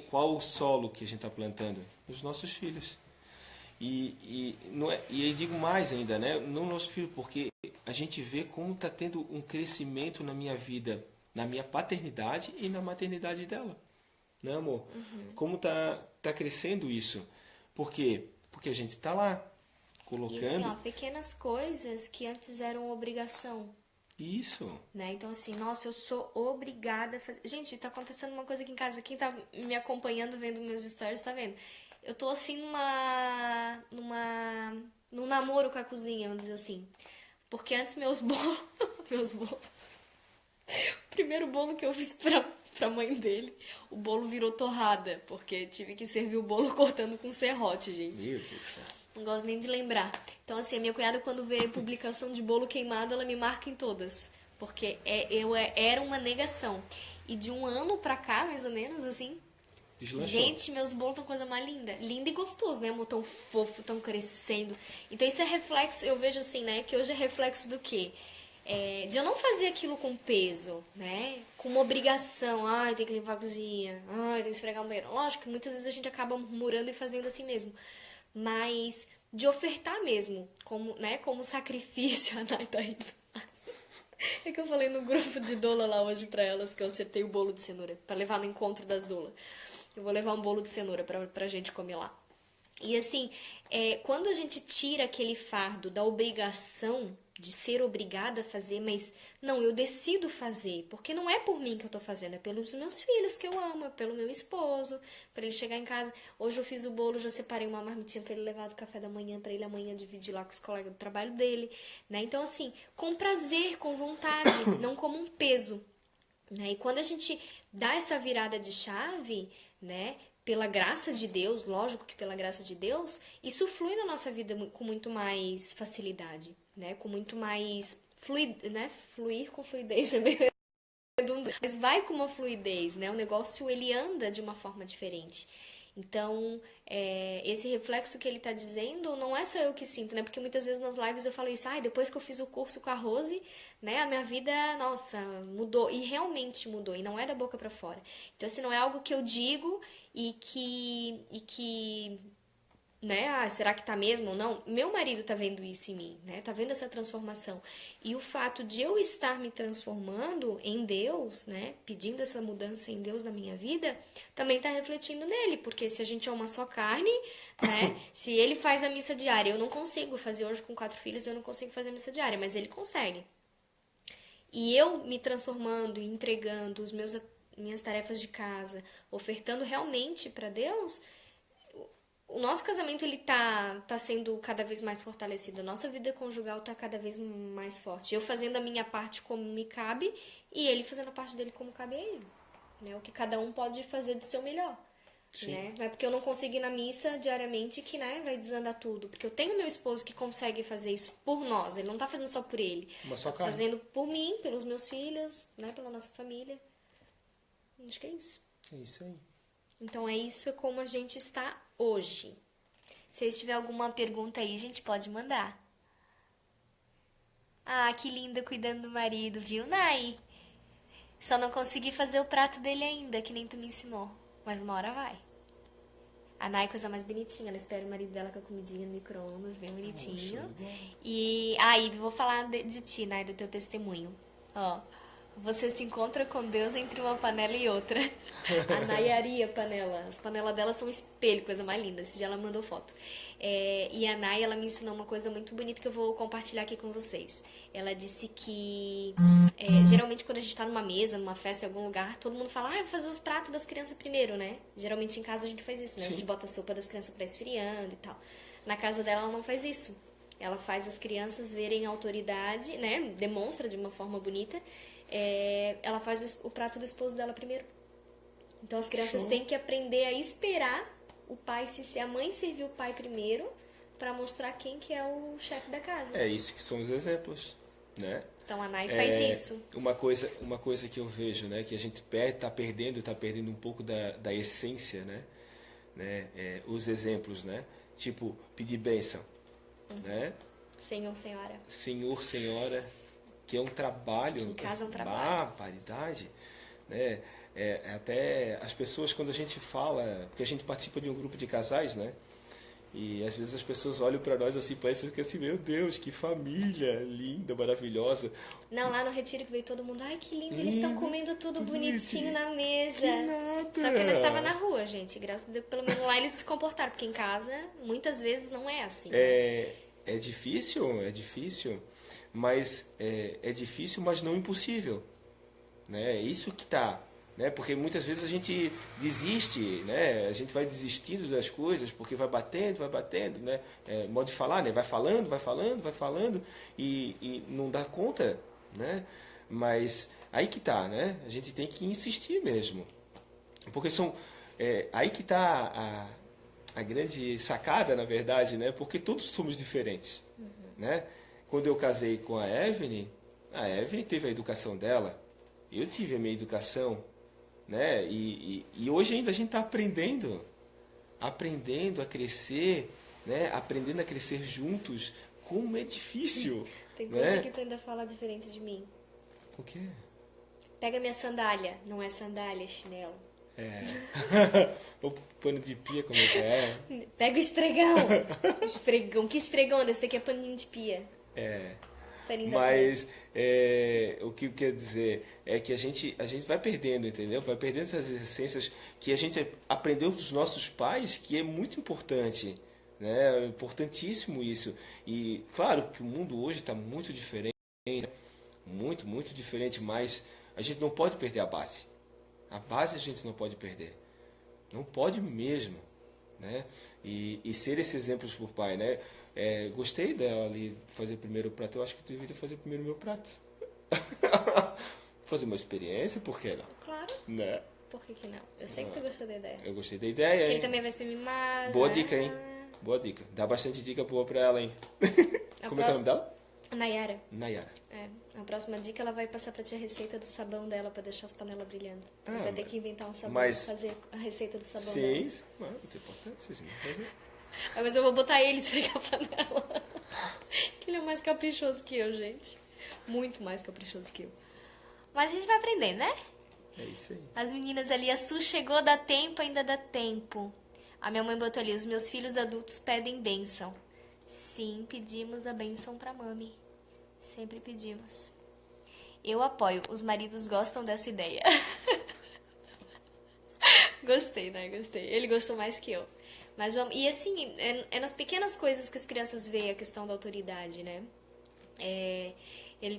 qual o solo que a gente está plantando? Os nossos filhos. E eu digo mais ainda, né? Não nosso filho, porque a gente vê como está tendo um crescimento na minha vida na minha paternidade e na maternidade dela. Né, amor? Como tá crescendo isso? Por quê? Porque a gente está lá colocando... E assim, ó, pequenas coisas que antes eram obrigação. Isso. Né? Então, assim, nossa, eu sou obrigada a fazer... Gente, tá acontecendo uma coisa aqui em casa. Quem tá me acompanhando, vendo meus stories, tá vendo? Eu tô, assim, num namoro com a cozinha, vamos dizer assim. Porque antes meus bolos... meus bolos... O primeiro bolo que eu fiz pra mãe dele, o bolo virou torrada. Porque tive que servir o bolo cortando com serrote, gente. Meu Deus do céu. Não gosto nem de lembrar. Então, assim, a minha cunhada, quando vê publicação de bolo queimado, ela me marca em todas. Porque era uma negação. E de um ano pra cá, mais ou menos, assim... Deslanchou. Gente, meus bolos estão coisa mais linda. Lindo e gostoso, né, amor? Tão fofo, tão crescendo. Então, isso é reflexo, eu vejo assim, né? Que hoje é reflexo do quê? De eu não fazer aquilo com peso, né? Com uma obrigação. Ai, tem que limpar a cozinha. Ai, tem que esfregar o banheiro. Lógico que muitas vezes a gente acaba murmurando e fazendo assim mesmo. Mas de ofertar mesmo, como, né, como sacrifício. A Nay tá rindo. É que eu falei no grupo de doula lá hoje pra elas que eu acertei o bolo de cenoura pra levar no encontro das doulas. Eu vou levar um bolo de cenoura pra gente comer lá. E assim, quando a gente tira aquele fardo da obrigação de ser obrigada a fazer, mas não, eu decido fazer, porque não é por mim que eu tô fazendo, é pelos meus filhos que eu amo, é pelo meu esposo, pra ele chegar em casa. Hoje eu fiz o bolo, já separei uma marmitinha pra ele levar do café da manhã, pra ele amanhã dividir lá com os colegas do trabalho dele, né? Então assim, com prazer, com vontade, não como um peso, né? E quando a gente dá essa virada de chave, né? Pela graça de Deus, lógico que pela graça de Deus, isso flui na nossa vida com muito mais facilidade, né? Com muito mais né? Fluir com fluidez é meio redundante, mas vai com uma fluidez, né? O negócio ele anda de uma forma diferente. Então, esse reflexo que ele tá dizendo, não é só eu que sinto, né? Porque muitas vezes nas lives eu falo isso, depois que eu fiz o curso com a Rose, né? A minha vida, nossa, mudou. E realmente mudou, e não é da boca pra fora. Então, assim, não é algo que eu digo e que né? Será que tá mesmo ou não? Meu marido tá vendo isso em mim, né? Tá vendo essa transformação. E o fato de eu estar me transformando em Deus, né? Pedindo essa mudança em Deus na minha vida, também tá refletindo nele, porque se a gente é uma só carne, né? Se ele faz a missa diária, eu não consigo fazer hoje com 4 filhos, eu não consigo fazer a missa diária, mas ele consegue. E eu me transformando e entregando minhas tarefas de casa, ofertando realmente para Deus, o nosso casamento ele tá sendo cada vez mais fortalecido. A nossa vida conjugal tá cada vez mais forte. Eu fazendo a minha parte como me cabe e ele fazendo a parte dele como cabe a ele. Né? O que cada um pode fazer do seu melhor. Né? Não é porque eu não consigo ir na missa diariamente que, né, vai desandar tudo. Porque eu tenho meu esposo que consegue fazer isso por nós. Ele não tá fazendo só por ele. Uma só tá carne. fazendo por mim, pelos meus filhos, né, pela nossa família. Acho que é isso. É isso aí. Então é isso, é como a gente está hoje. Se vocês tiverem alguma pergunta aí, a gente pode mandar. Ah, que linda cuidando do marido, viu, Nay? Só não consegui fazer o prato dele ainda, que nem tu me ensinou. Mas uma hora vai. A Nay é coisa mais bonitinha, ela espera o marido dela com a comidinha no micro-ondas, bem bonitinho. E aí, vou falar de ti, Nay, do teu testemunho. Ó, você se encontra com Deus entre uma panela e outra. A Nayaria panela. As panelas dela são um espelho, coisa mais linda. Esse dia ela mandou foto. E a Nay, ela me ensinou uma coisa muito bonita que eu vou compartilhar aqui com vocês. Ela disse que geralmente quando a gente tá numa mesa, numa festa, em algum lugar, todo mundo fala, vou fazer os pratos das crianças primeiro, né? Geralmente em casa a gente faz isso, né? Sim. A gente bota a sopa das crianças pra esfriando e tal. Na casa dela, ela não faz isso. Ela faz as crianças verem a autoridade, né? Demonstra de uma forma bonita. Ela faz o prato do esposo dela primeiro. Então as crianças têm que aprender a esperar o pai, se a mãe servir o pai primeiro, para mostrar quem que é o chefe da casa. É isso que são os exemplos, né? Então a Nay faz isso. Uma coisa que eu vejo, né, que a gente tá perdendo um pouco da essência, né? Os exemplos, né? Tipo, pedir bênção, né? Senhor, senhora. Senhor, senhora, que é um trabalho. Em casa é um trabalho. Paridade, né? Até as pessoas, quando a gente fala, porque a gente participa de um grupo de casais, né? E às vezes as pessoas olham para nós assim, parece que assim, meu Deus, que família linda, maravilhosa. Não, lá no retiro que veio todo mundo, ai que lindo, eles estão comendo tudo bonitinho na mesa. Que nada. Só que nós estava na rua, gente. Graças a Deus, pelo menos lá eles se comportaram, porque em casa muitas vezes não é assim. É difícil, mas é difícil, mas não impossível. Né? É isso que tá, né? Porque muitas vezes a gente desiste, né? A gente vai desistindo das coisas porque vai batendo, né? Modo de falar, né? Vai falando e não dá conta, né? Mas aí que tá, né? A gente tem que insistir mesmo, porque aí que tá a grande sacada, na verdade, né? Porque todos somos diferentes, né? Quando eu casei com a Evelyn teve a educação dela, eu tive a minha educação, né? E hoje ainda a gente está aprendendo a crescer, né? Aprendendo a crescer juntos. Como é difícil. Tem coisa né? que tu ainda fala diferente de mim. O quê? Pega minha sandália. Não é sandália, é chinelo. O pano de pia, como é que é? Pega o esfregão. Esfregão. Que esfregão? Eu sei que é paninho de pia. Mas o que eu quero dizer é que a gente vai perdendo, entendeu? Vai perdendo essas essências que a gente aprendeu dos nossos pais, que é muito importante, né? É importantíssimo isso. E claro que o mundo hoje está muito diferente, muito, muito diferente, mas a gente não pode perder a base. A base a gente não pode perder. Não pode mesmo, né? E ser esse exemplo por pai, né? Gostei dela ali fazer primeiro o prato. Eu acho que tu deveria fazer primeiro o meu prato. Fazer uma experiência, por que não? Claro. Né? Por que não? Eu sei que tu gostou da ideia. Eu gostei da ideia, hein? Ele também vai ser mimado. Boa dica, hein? Boa dica. Dá bastante dica boa pra ela, hein? Como é que é o nome dela? Nayara. Nayara. A próxima dica, ela vai passar pra ti a receita do sabão dela pra deixar as panelas brilhando. Vai ter que inventar um sabão pra fazer a receita do sabão dela. Sim, muito importante, vocês não fazer. Mas eu vou botar ele esfregar a panela. Que ele é mais caprichoso que eu, gente. Muito mais caprichoso que eu. Mas a gente vai aprender, né? É isso aí. As meninas ali, a Su chegou, dá tempo, ainda dá tempo. A minha mãe botou ali, os meus filhos adultos pedem bênção. Sim, pedimos a bênção pra mami. Sempre pedimos. Eu apoio, os maridos gostam dessa ideia. Gostei, né? Gostei. Ele gostou mais que eu. Mas vamos... E assim, é nas pequenas coisas que as crianças veem a questão da autoridade, né?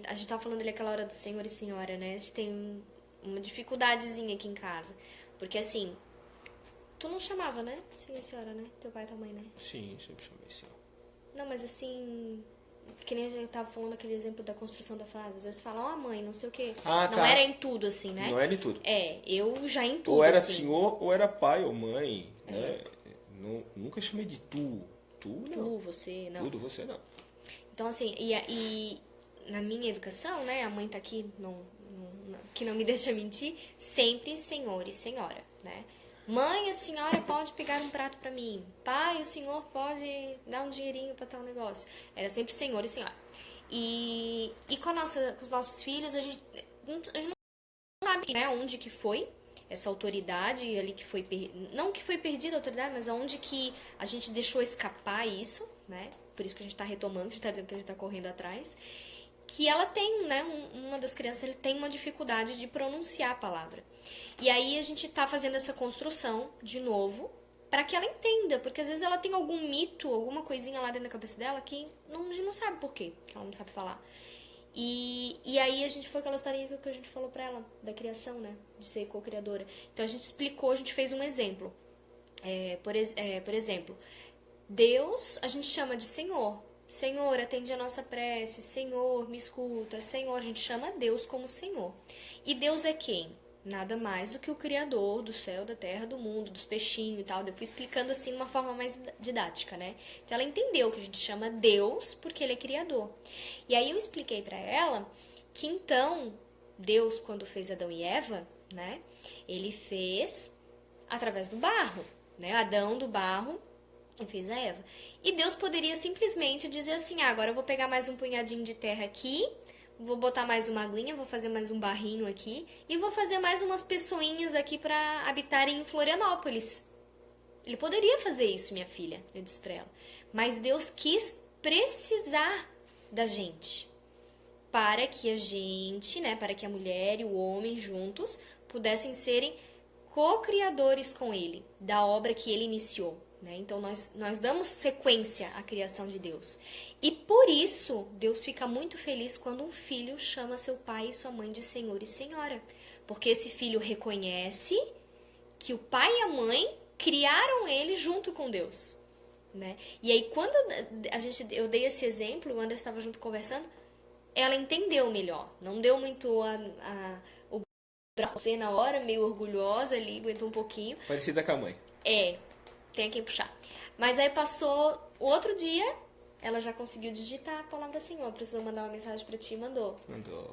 A gente tava falando ali aquela hora do senhor e senhora, né? A gente tem uma dificuldadezinha aqui em casa. Porque assim, tu não chamava, né? Senhor e senhora, né? Teu pai e tua mãe, né? Sim, sempre chamei senhor. Não, mas assim... Que nem a gente tava falando aquele exemplo da construção da frase. Às vezes fala, mãe, não sei o quê. Não era em tudo, assim, né? Não era em tudo. Eu já em tudo, ou era assim. senhor, ou era pai ou mãe, né? Nunca chamei de tu. Tu, não. Tu, você, não. Tudo, você, não. Então, assim, e na minha educação, né? A mãe tá aqui, que não me deixa mentir. Sempre senhor e senhora, né? Mãe, a senhora pode pegar um prato pra mim. Pai, o senhor pode dar um dinheirinho pra tal negócio. Era sempre senhor e senhora. E com os nossos filhos, a gente não sabe, né, onde que foi essa autoridade ali que foi... Não que foi perdida a autoridade, mas aonde que a gente deixou escapar isso, né? Por isso que a gente tá retomando, a gente tá dizendo que a gente tá correndo atrás. Que ela tem, né, uma das crianças ele tem uma dificuldade de pronunciar a palavra. E aí a gente tá fazendo essa construção de novo para que ela entenda, porque às vezes ela tem algum mito, alguma coisinha lá dentro da cabeça dela que a gente não sabe por quê, que ela não sabe falar. E aí a gente foi aquela historinha que a gente falou pra ela, da criação, né, de ser co-criadora. Então a gente explicou, a gente fez um exemplo. Por exemplo, Deus a gente chama de Senhor. Senhor, atende a nossa prece. Senhor, me escuta. Senhor, a gente chama Deus como Senhor. E Deus é quem? Nada mais do que o Criador do céu, da terra, do mundo, dos peixinhos e tal. Eu fui explicando assim de uma forma mais didática, né? Então ela entendeu que a gente chama Deus porque ele é Criador. E aí eu expliquei pra ela que então Deus, quando fez Adão e Eva, né? Ele fez através do barro, né? Adão do barro e fez a Eva. E Deus poderia simplesmente dizer assim, agora eu vou pegar mais um punhadinho de terra aqui, vou botar mais uma aguinha, vou fazer mais um barrinho aqui e vou fazer mais umas pessoinhas aqui para habitarem em Florianópolis. Ele poderia fazer isso, minha filha, eu disse pra ela. Mas Deus quis precisar da gente para que a gente, né, para que a mulher e o homem juntos pudessem serem co-criadores com ele da obra que ele iniciou. Né? Então, nós damos sequência à criação de Deus. E por isso, Deus fica muito feliz quando um filho chama seu pai e sua mãe de Senhor e Senhora. Porque esse filho reconhece que o pai e a mãe criaram ele junto com Deus. Né? E aí, quando eu dei esse exemplo, o Anderson estava junto conversando, ela entendeu melhor. Não deu muito o braço na hora, meio orgulhosa ali, aguentou um pouquinho. Parecida com a mãe. Tem quem puxar. Mas aí passou o outro dia, ela já conseguiu digitar a palavra Senhor. Precisou mandar uma mensagem pra ti, mandou.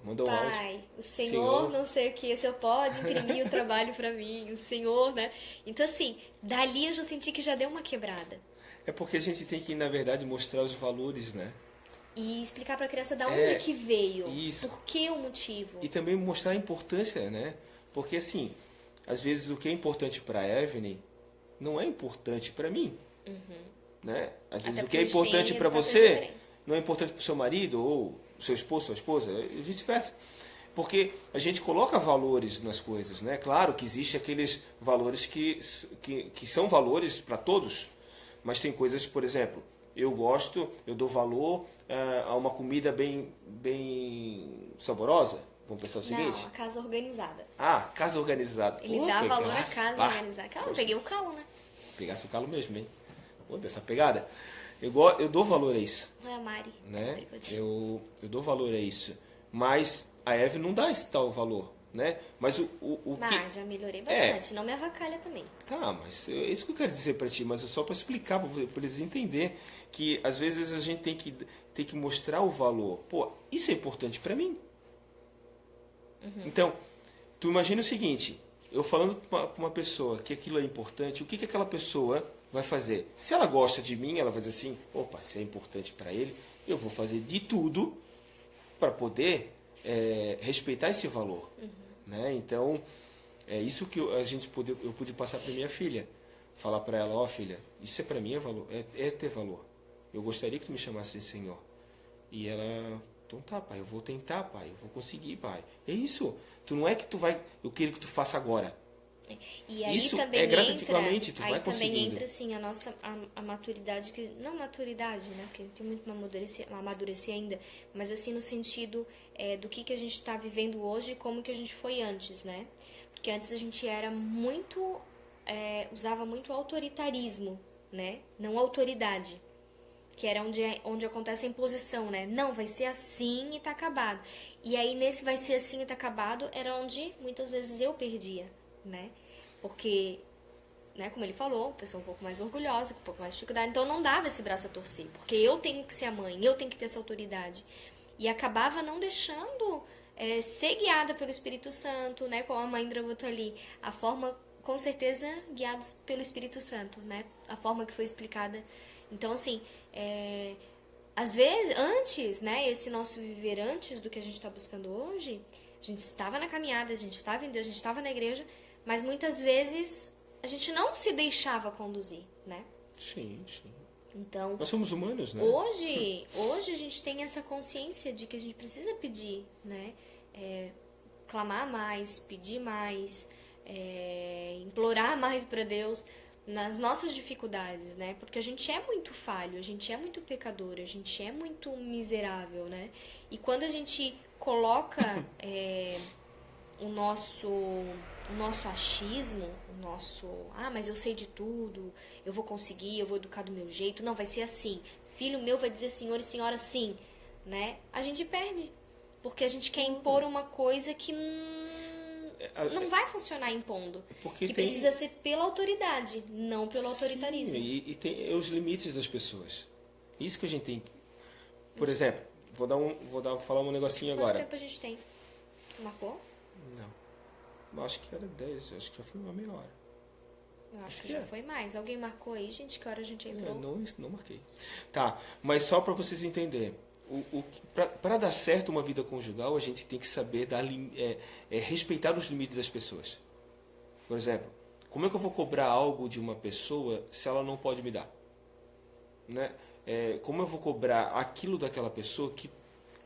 Mandou um áudio. Pai, o Senhor, não sei o que, o Senhor pode imprimir o trabalho pra mim, o Senhor, né? Então assim, dali eu já senti que já deu uma quebrada. É porque a gente tem que, na verdade, mostrar os valores, né? E explicar pra criança de onde que veio, isso. por que o motivo. E também mostrar a importância, né? Porque assim, às vezes o que é importante pra Evelyn não é importante para mim, né? Às vezes o que é importante para você não é importante para o seu marido ou seu esposo, sua esposa, e vice-versa. Porque a gente coloca valores nas coisas, né? Claro que existem aqueles valores que são valores para todos, mas tem coisas, por exemplo, eu dou valor a uma comida bem saborosa. Vamos pensar o seguinte? Não, a casa organizada. Casa organizada. Ele dá valor à casa organizada. Cara, eu peguei o calo, né? Pegasse o calo mesmo, hein? Dessa pegada. Eu dou valor a isso. Não é a Mari. Né? Eu dou valor a isso. Mas a Eve não dá esse tal valor, né? Mas já melhorei bastante. Não me avacalha também. Tá, mas é isso que eu quero dizer pra ti. Mas é só pra explicar, pra eles entenderem que às vezes a gente tem que mostrar o valor. Pô, isso é importante pra mim. Então, tu imagina o seguinte, eu falando para uma pessoa que aquilo é importante, o que aquela pessoa vai fazer? Se ela gosta de mim, ela vai dizer assim, opa, se é importante para ele, eu vou fazer de tudo para poder respeitar esse valor. Né? Então, é isso que eu pude passar para minha filha. Falar para ela, ó filha, isso é para mim é ter valor. Eu gostaria que tu me chamasse de Senhor. E ela... Então tá, pai, eu vou tentar, pai, eu vou conseguir, pai. É isso. Tu não é que tu vai, eu quero que tu faça agora. E aí isso também gradativamente, tu aí vai também conseguindo. entra, assim, a maturidade, não maturidade, né, porque tem muito amadurecer ainda, mas assim, no sentido do que a gente está vivendo hoje e como que a gente foi antes, né? Porque antes a gente era muito, usava muito autoritarismo, né? Não autoridade. Que era onde acontece a imposição, né? Não, vai ser assim e tá acabado. E aí, nesse vai ser assim e tá acabado, era onde muitas vezes eu perdia, né? Porque, né, como ele falou, pessoa um pouco mais orgulhosa, com um pouco mais de dificuldade, então eu não dava esse braço a torcer, porque eu tenho que ser a mãe, eu tenho que ter essa autoridade. E acabava não deixando ser guiada pelo Espírito Santo, né? Como a mãe botou ali, a forma, com certeza, guiados pelo Espírito Santo, né? A forma que foi explicada. Então, assim, às vezes, antes, né, esse nosso viver antes do que a gente está buscando hoje, a gente estava na caminhada, a gente estava em Deus, a gente estava na igreja, mas muitas vezes a gente não se deixava conduzir, né? Sim, sim. Então, nós somos humanos, né? Hoje a gente tem essa consciência de que a gente precisa pedir, né? Clamar mais, pedir mais, implorar mais para Deus, nas nossas dificuldades, né? Porque a gente é muito falho, a gente é muito pecador, a gente é muito miserável, né? E quando a gente coloca o nosso achismo, mas eu sei de tudo, eu vou conseguir, eu vou educar do meu jeito, não, vai ser assim, filho meu vai dizer senhor e senhora sim, né? A gente perde, porque a gente quer impor uma coisa que não vai funcionar impondo. Porque precisa ser pela autoridade, não pelo autoritarismo. Sim, e tem os limites das pessoas. Isso que a gente tem. Por exemplo, falar um negocinho agora. Quanto tempo a gente tem? Marcou? Não. Acho que era 10, acho que já foi uma meia hora. Eu acho que já foi mais. Alguém marcou aí, gente? Que hora a gente entrou? Não marquei. Tá, mas só para vocês entenderem. Para dar certo uma vida conjugal, a gente tem que saber respeitar os limites das pessoas. Por exemplo, como é que eu vou cobrar algo de uma pessoa se ela não pode me dar? Né? Como eu vou cobrar aquilo daquela pessoa que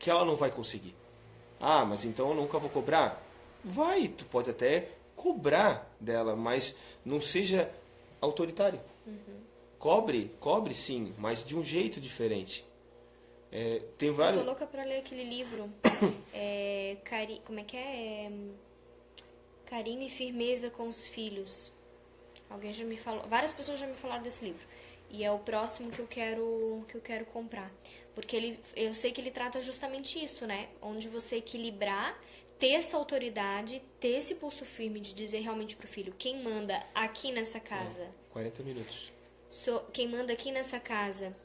ela não vai conseguir? Ah, mas então eu nunca vou cobrar? Vai, tu pode até cobrar dela, mas não seja autoritário. Cobre sim, mas de um jeito diferente. Tem vários... Eu tô louca pra ler aquele livro. Como é que é? Carinho e Firmeza com os Filhos. Alguém já me falou, várias pessoas já me falaram desse livro. E é o próximo que eu quero comprar. Porque eu sei que ele trata justamente isso, né? Onde você equilibrar, ter essa autoridade, ter esse pulso firme de dizer realmente pro filho, quem manda aqui nessa casa... 40 minutos. Quem manda aqui nessa casa,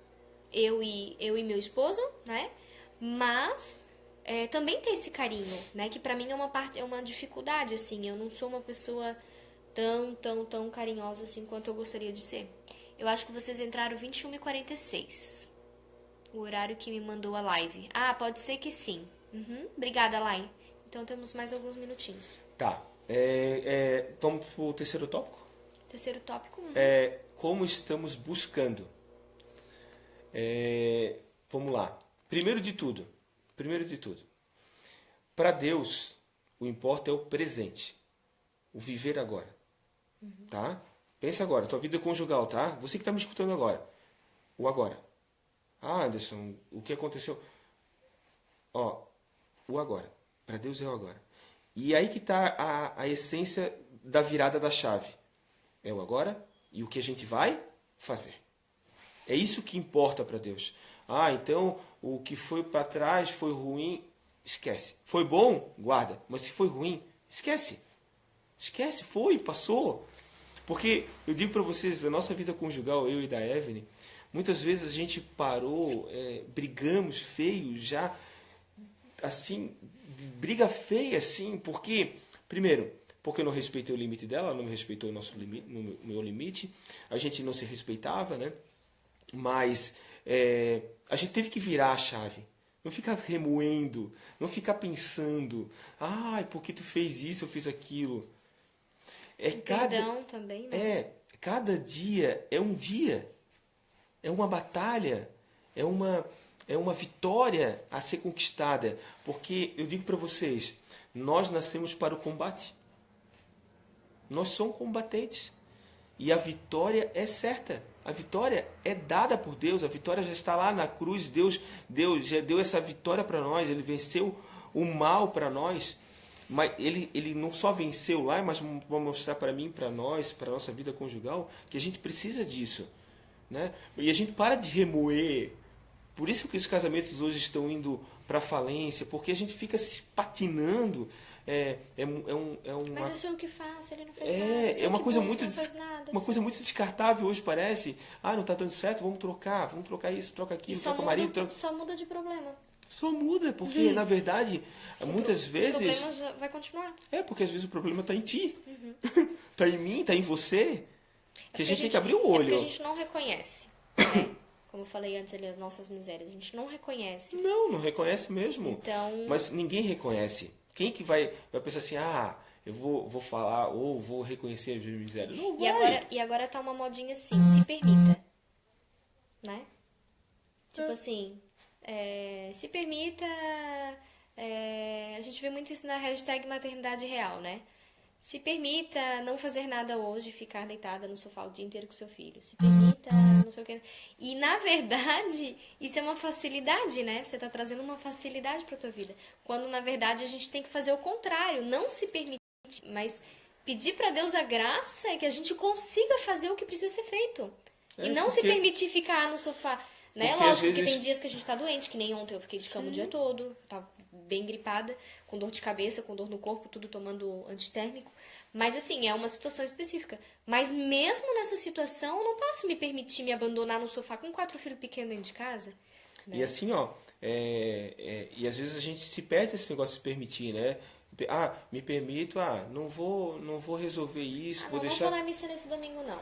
eu e meu esposo, né? Mas também ter esse carinho, né? Que pra mim é uma dificuldade, assim. Eu não sou uma pessoa tão carinhosa assim quanto eu gostaria de ser. Eu acho que vocês entraram 21h46. O horário que me mandou a live. Ah, pode ser que sim. Obrigada, Lai. Então temos mais alguns minutinhos. Tá. Vamos pro terceiro tópico? Terceiro tópico. Como estamos buscando. Vamos lá. Primeiro de tudo. Para Deus, o importa é o presente. O viver agora. Tá? Pensa agora, tua vida conjugal, tá? Você que está me escutando agora. O agora. Ah, Anderson, o que aconteceu? O agora. Para Deus é o agora. E aí que está a essência da virada da chave. É o agora e o que a gente vai fazer. É isso que importa para Deus. Ah, então o que foi para trás foi ruim, esquece. Foi bom, guarda. Mas se foi ruim, esquece. Esquece, foi, passou. Porque eu digo para vocês, a nossa vida conjugal, eu e da Evelyn, muitas vezes a gente parou, brigamos feio já, assim, briga feia, assim, porque, primeiro, porque eu não respeitei o limite dela, ela não me respeitou o nosso limite, o meu limite, a gente não se respeitava, né? Mas a gente teve que virar a chave. Não ficar remoendo, não ficar pensando, ai, por que tu fez isso, eu fiz aquilo. Perdão também, né? Cada dia é um dia, é uma batalha, é uma vitória a ser conquistada. Porque eu digo para vocês, nós nascemos para o combate. Nós somos combatentes. E a vitória é certa. A vitória é dada por Deus. A vitória já está lá na cruz. Deus já deu essa vitória para nós. Ele venceu o mal para nós. Mas ele não só venceu lá, mas vai mostrar para mim, para nós, para a nossa vida conjugal, que a gente precisa disso. Né? E a gente para de remoer. Por isso que os casamentos hoje estão indo para falência, porque a gente fica se patinando. Mas eu sei o que faço, ele não fez nada. É uma coisa muito descartável hoje, parece. Ah, não está dando certo, vamos trocar isso, troca aquilo, troca o marido. Só muda de problema. Só muda, porque na verdade, muitas vezes... O problema vai continuar. Porque às vezes o problema está em ti. Está em mim, está em você. Que a gente tem que abrir o olho. Porque a gente não reconhece. Né? Como eu falei antes ali, as nossas misérias. A gente não reconhece. Não reconhece mesmo. Então... Mas ninguém reconhece. Quem que vai pensar assim, eu vou falar ou vou reconhecer as minhas misérias? Não vai. E agora tá uma modinha assim, se permita. Né? Tipo assim... se permita, a gente vê muito isso na hashtag maternidade real, né? Se permita não fazer nada hoje, ficar deitada no sofá o dia inteiro com seu filho. Se permita, não sei o que. E na verdade, isso é uma facilidade, né? Você tá trazendo uma facilidade pra tua vida. Quando na verdade a gente tem que fazer o contrário, não se permitir, mas pedir pra Deus a graça que a gente consiga fazer o que precisa ser feito. E não se permitir ficar no sofá. Né? Lógico que tem dias que a gente tá doente, que nem ontem eu fiquei de cama o dia todo, tava bem gripada, com dor de cabeça, com dor no corpo, tudo tomando antitérmico. Mas assim, é uma situação específica. Mas mesmo nessa situação, eu não posso me permitir me abandonar no sofá com 4 filhos pequenos dentro de casa. Né? E assim, e às vezes a gente se perde esse negócio de se permitir, né? Me permito, não vou resolver isso, vou deixar... Não vou na missa nesse domingo, não.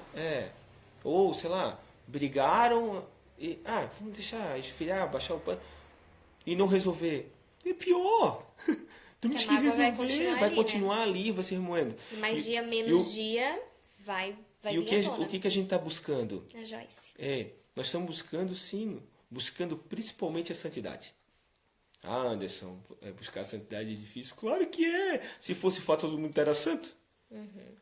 Ou, sei lá, brigaram... vamos deixar esfriar, baixar o pano e não resolver. É pior. Temos que resolver. Vai continuar ali, vai se remoendo. Mais dia, menos dia, vai E vir à tona. o que a gente está buscando? A Joyce. Nós estamos buscando, sim, buscando principalmente a santidade. Ah, Anderson, buscar a santidade é difícil? Claro que é! Se fosse fato, todo mundo era santo.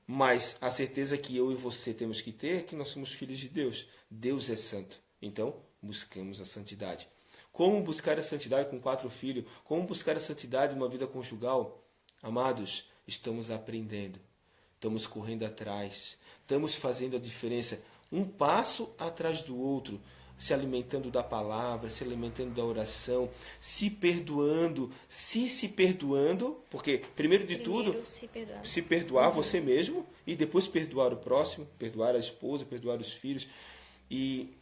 Mas a certeza que eu e você temos que ter é que nós somos filhos de Deus. Deus é santo. Então, buscamos a santidade. Como buscar a santidade com 4 filhos? Como buscar a santidade numa vida conjugal? Amados, estamos aprendendo. Estamos correndo atrás. Estamos fazendo a diferença. Um passo atrás do outro. Se alimentando da palavra, se alimentando da oração, se perdoando, se perdoando, porque primeiro de tudo, se perdoar você mesmo e depois perdoar o próximo, perdoar a esposa, perdoar os filhos. E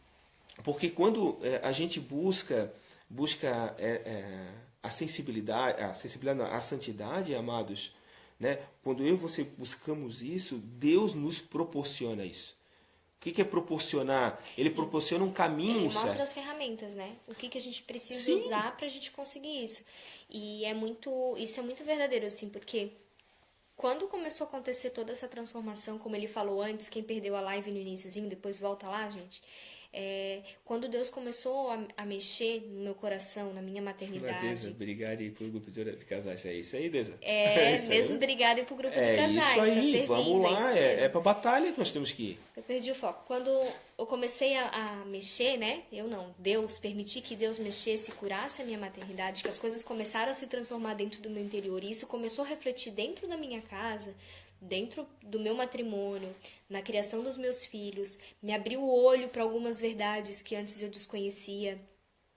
porque quando a gente busca a sensibilidade, a santidade, amados, né? Quando eu e você buscamos isso, Deus nos proporciona isso. O que é proporcionar? Ele proporciona um caminho Ele mostra certo. as ferramentas, né? O que a gente precisa Sim. usar pra gente conseguir isso. E isso é muito verdadeiro, assim, porque quando começou a acontecer toda essa transformação, como ele falou antes, quem perdeu a live no iniciozinho, depois volta lá, gente. Quando Deus começou a mexer no meu coração, na minha maternidade. Deza, brigar aí pro grupo de casais. É isso aí, Deza. Mesmo brigado pro grupo de casais. Isso aí, tá servindo, vamos lá. É pra batalha que nós temos que ir. Eu perdi o foco. Quando eu comecei a mexer, né? Eu não. Deus, permiti que Deus mexesse e curasse a minha maternidade, que as coisas começaram a se transformar dentro do meu interior. E isso começou a refletir dentro da minha casa, dentro do meu matrimônio, na criação dos meus filhos. Me abriu o olho para algumas verdades que antes eu desconhecia,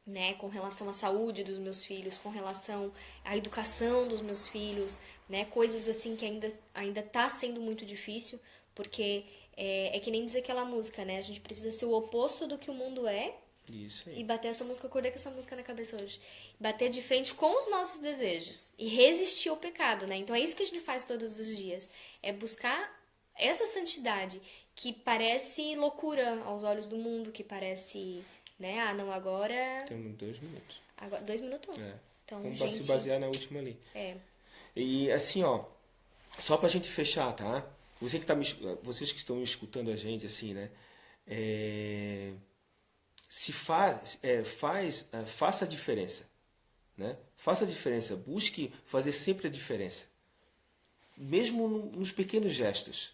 né? Com relação à saúde dos meus filhos, com relação à educação dos meus filhos, né? Coisas assim que ainda tá sendo muito difícil, porque é que nem diz aquela música, né? A gente precisa ser o oposto do que o mundo é. Isso aí. E bater essa música, eu acordei com essa música na cabeça hoje. Bater de frente com os nossos desejos e resistir ao pecado, né? Então é isso que a gente faz todos os dias. É buscar essa santidade que parece loucura aos olhos do mundo, que parece, né? Ah, não, agora... Temos 2 minutos. Agora, 2 minutos? Então, vamos se basear na última ali. E assim, só pra gente fechar, tá? Vocês que estão me escutando a gente, assim, né? Faça a diferença, né? Faça a diferença, busque fazer sempre a diferença, mesmo nos pequenos gestos,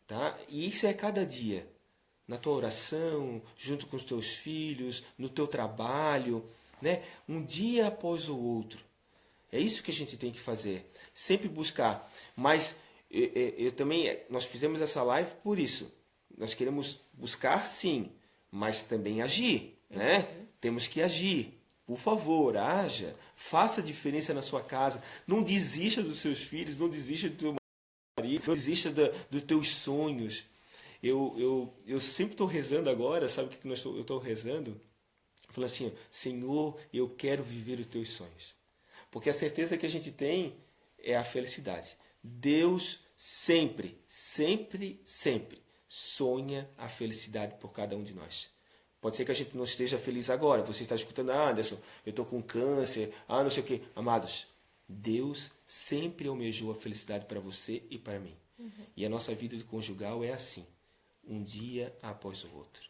tá? E isso é cada dia, na tua oração, junto com os teus filhos, no teu trabalho, né? Um dia após o outro. É isso que a gente tem que fazer, sempre buscar. Mas eu também, nós fizemos essa live por isso. Nós queremos buscar, sim, mas também agir, né? Temos que agir. Por favor, haja, faça diferença na sua casa. Não desista dos seus filhos, não desista do teu marido, não desista dos teus sonhos. Eu sempre estou rezando agora, sabe o que eu estou rezando? Falando assim, Senhor, eu quero viver os teus sonhos. Porque a certeza que a gente tem é a felicidade. Deus sempre, sempre, sempre sonha a felicidade por cada um de nós. Pode ser que a gente não esteja feliz agora. Você está escutando, Anderson, eu estou com câncer, não sei o quê. Amados, Deus sempre almejou a felicidade para você e para mim. E a nossa vida conjugal é assim, um dia após o outro.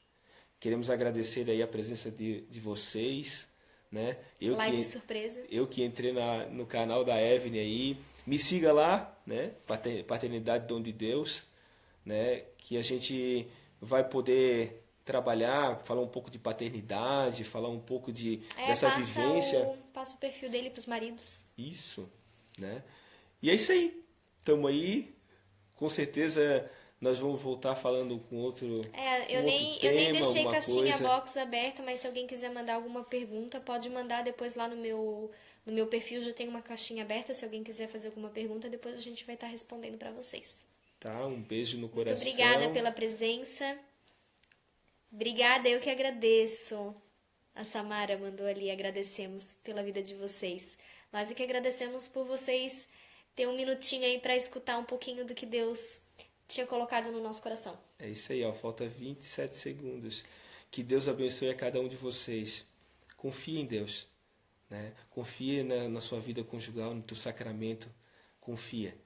Queremos agradecer aí a presença de vocês, né? Live surpresa. Eu que entrei no canal da Evelyn aí. Me siga lá, né? Paternidade Dom de Deus, né? Que a gente vai poder trabalhar, falar um pouco de paternidade, falar um pouco dessa vivência. Passa o perfil dele para os maridos. Isso, né? E é isso aí. Estamos aí. Com certeza nós vamos voltar falando com outro eu nem deixei caixinha coisa. box aberta, mas se alguém quiser mandar alguma pergunta, pode mandar depois lá no meu perfil, já tem uma caixinha aberta, se alguém quiser fazer alguma pergunta, depois a gente vai estar respondendo para vocês. Tá, um beijo no coração. Muito obrigada pela presença. Obrigada, eu que agradeço. A Samara mandou ali, agradecemos pela vida de vocês. Nós é que agradecemos por vocês ter um minutinho aí para escutar um pouquinho do que Deus tinha colocado no nosso coração. É isso aí, falta 27 segundos. Que Deus abençoe a cada um de vocês. Confie em Deus, né? Confie na sua vida conjugal, no teu sacramento. Confia,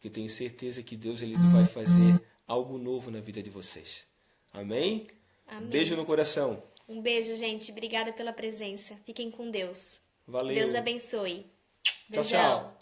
que eu tenho certeza que Deus ele vai fazer algo novo na vida de vocês. Amém? Amém. Beijo no coração. Um beijo, gente. Obrigada pela presença. Fiquem com Deus. Valeu. Deus abençoe. Tchau, Beijão. tchau.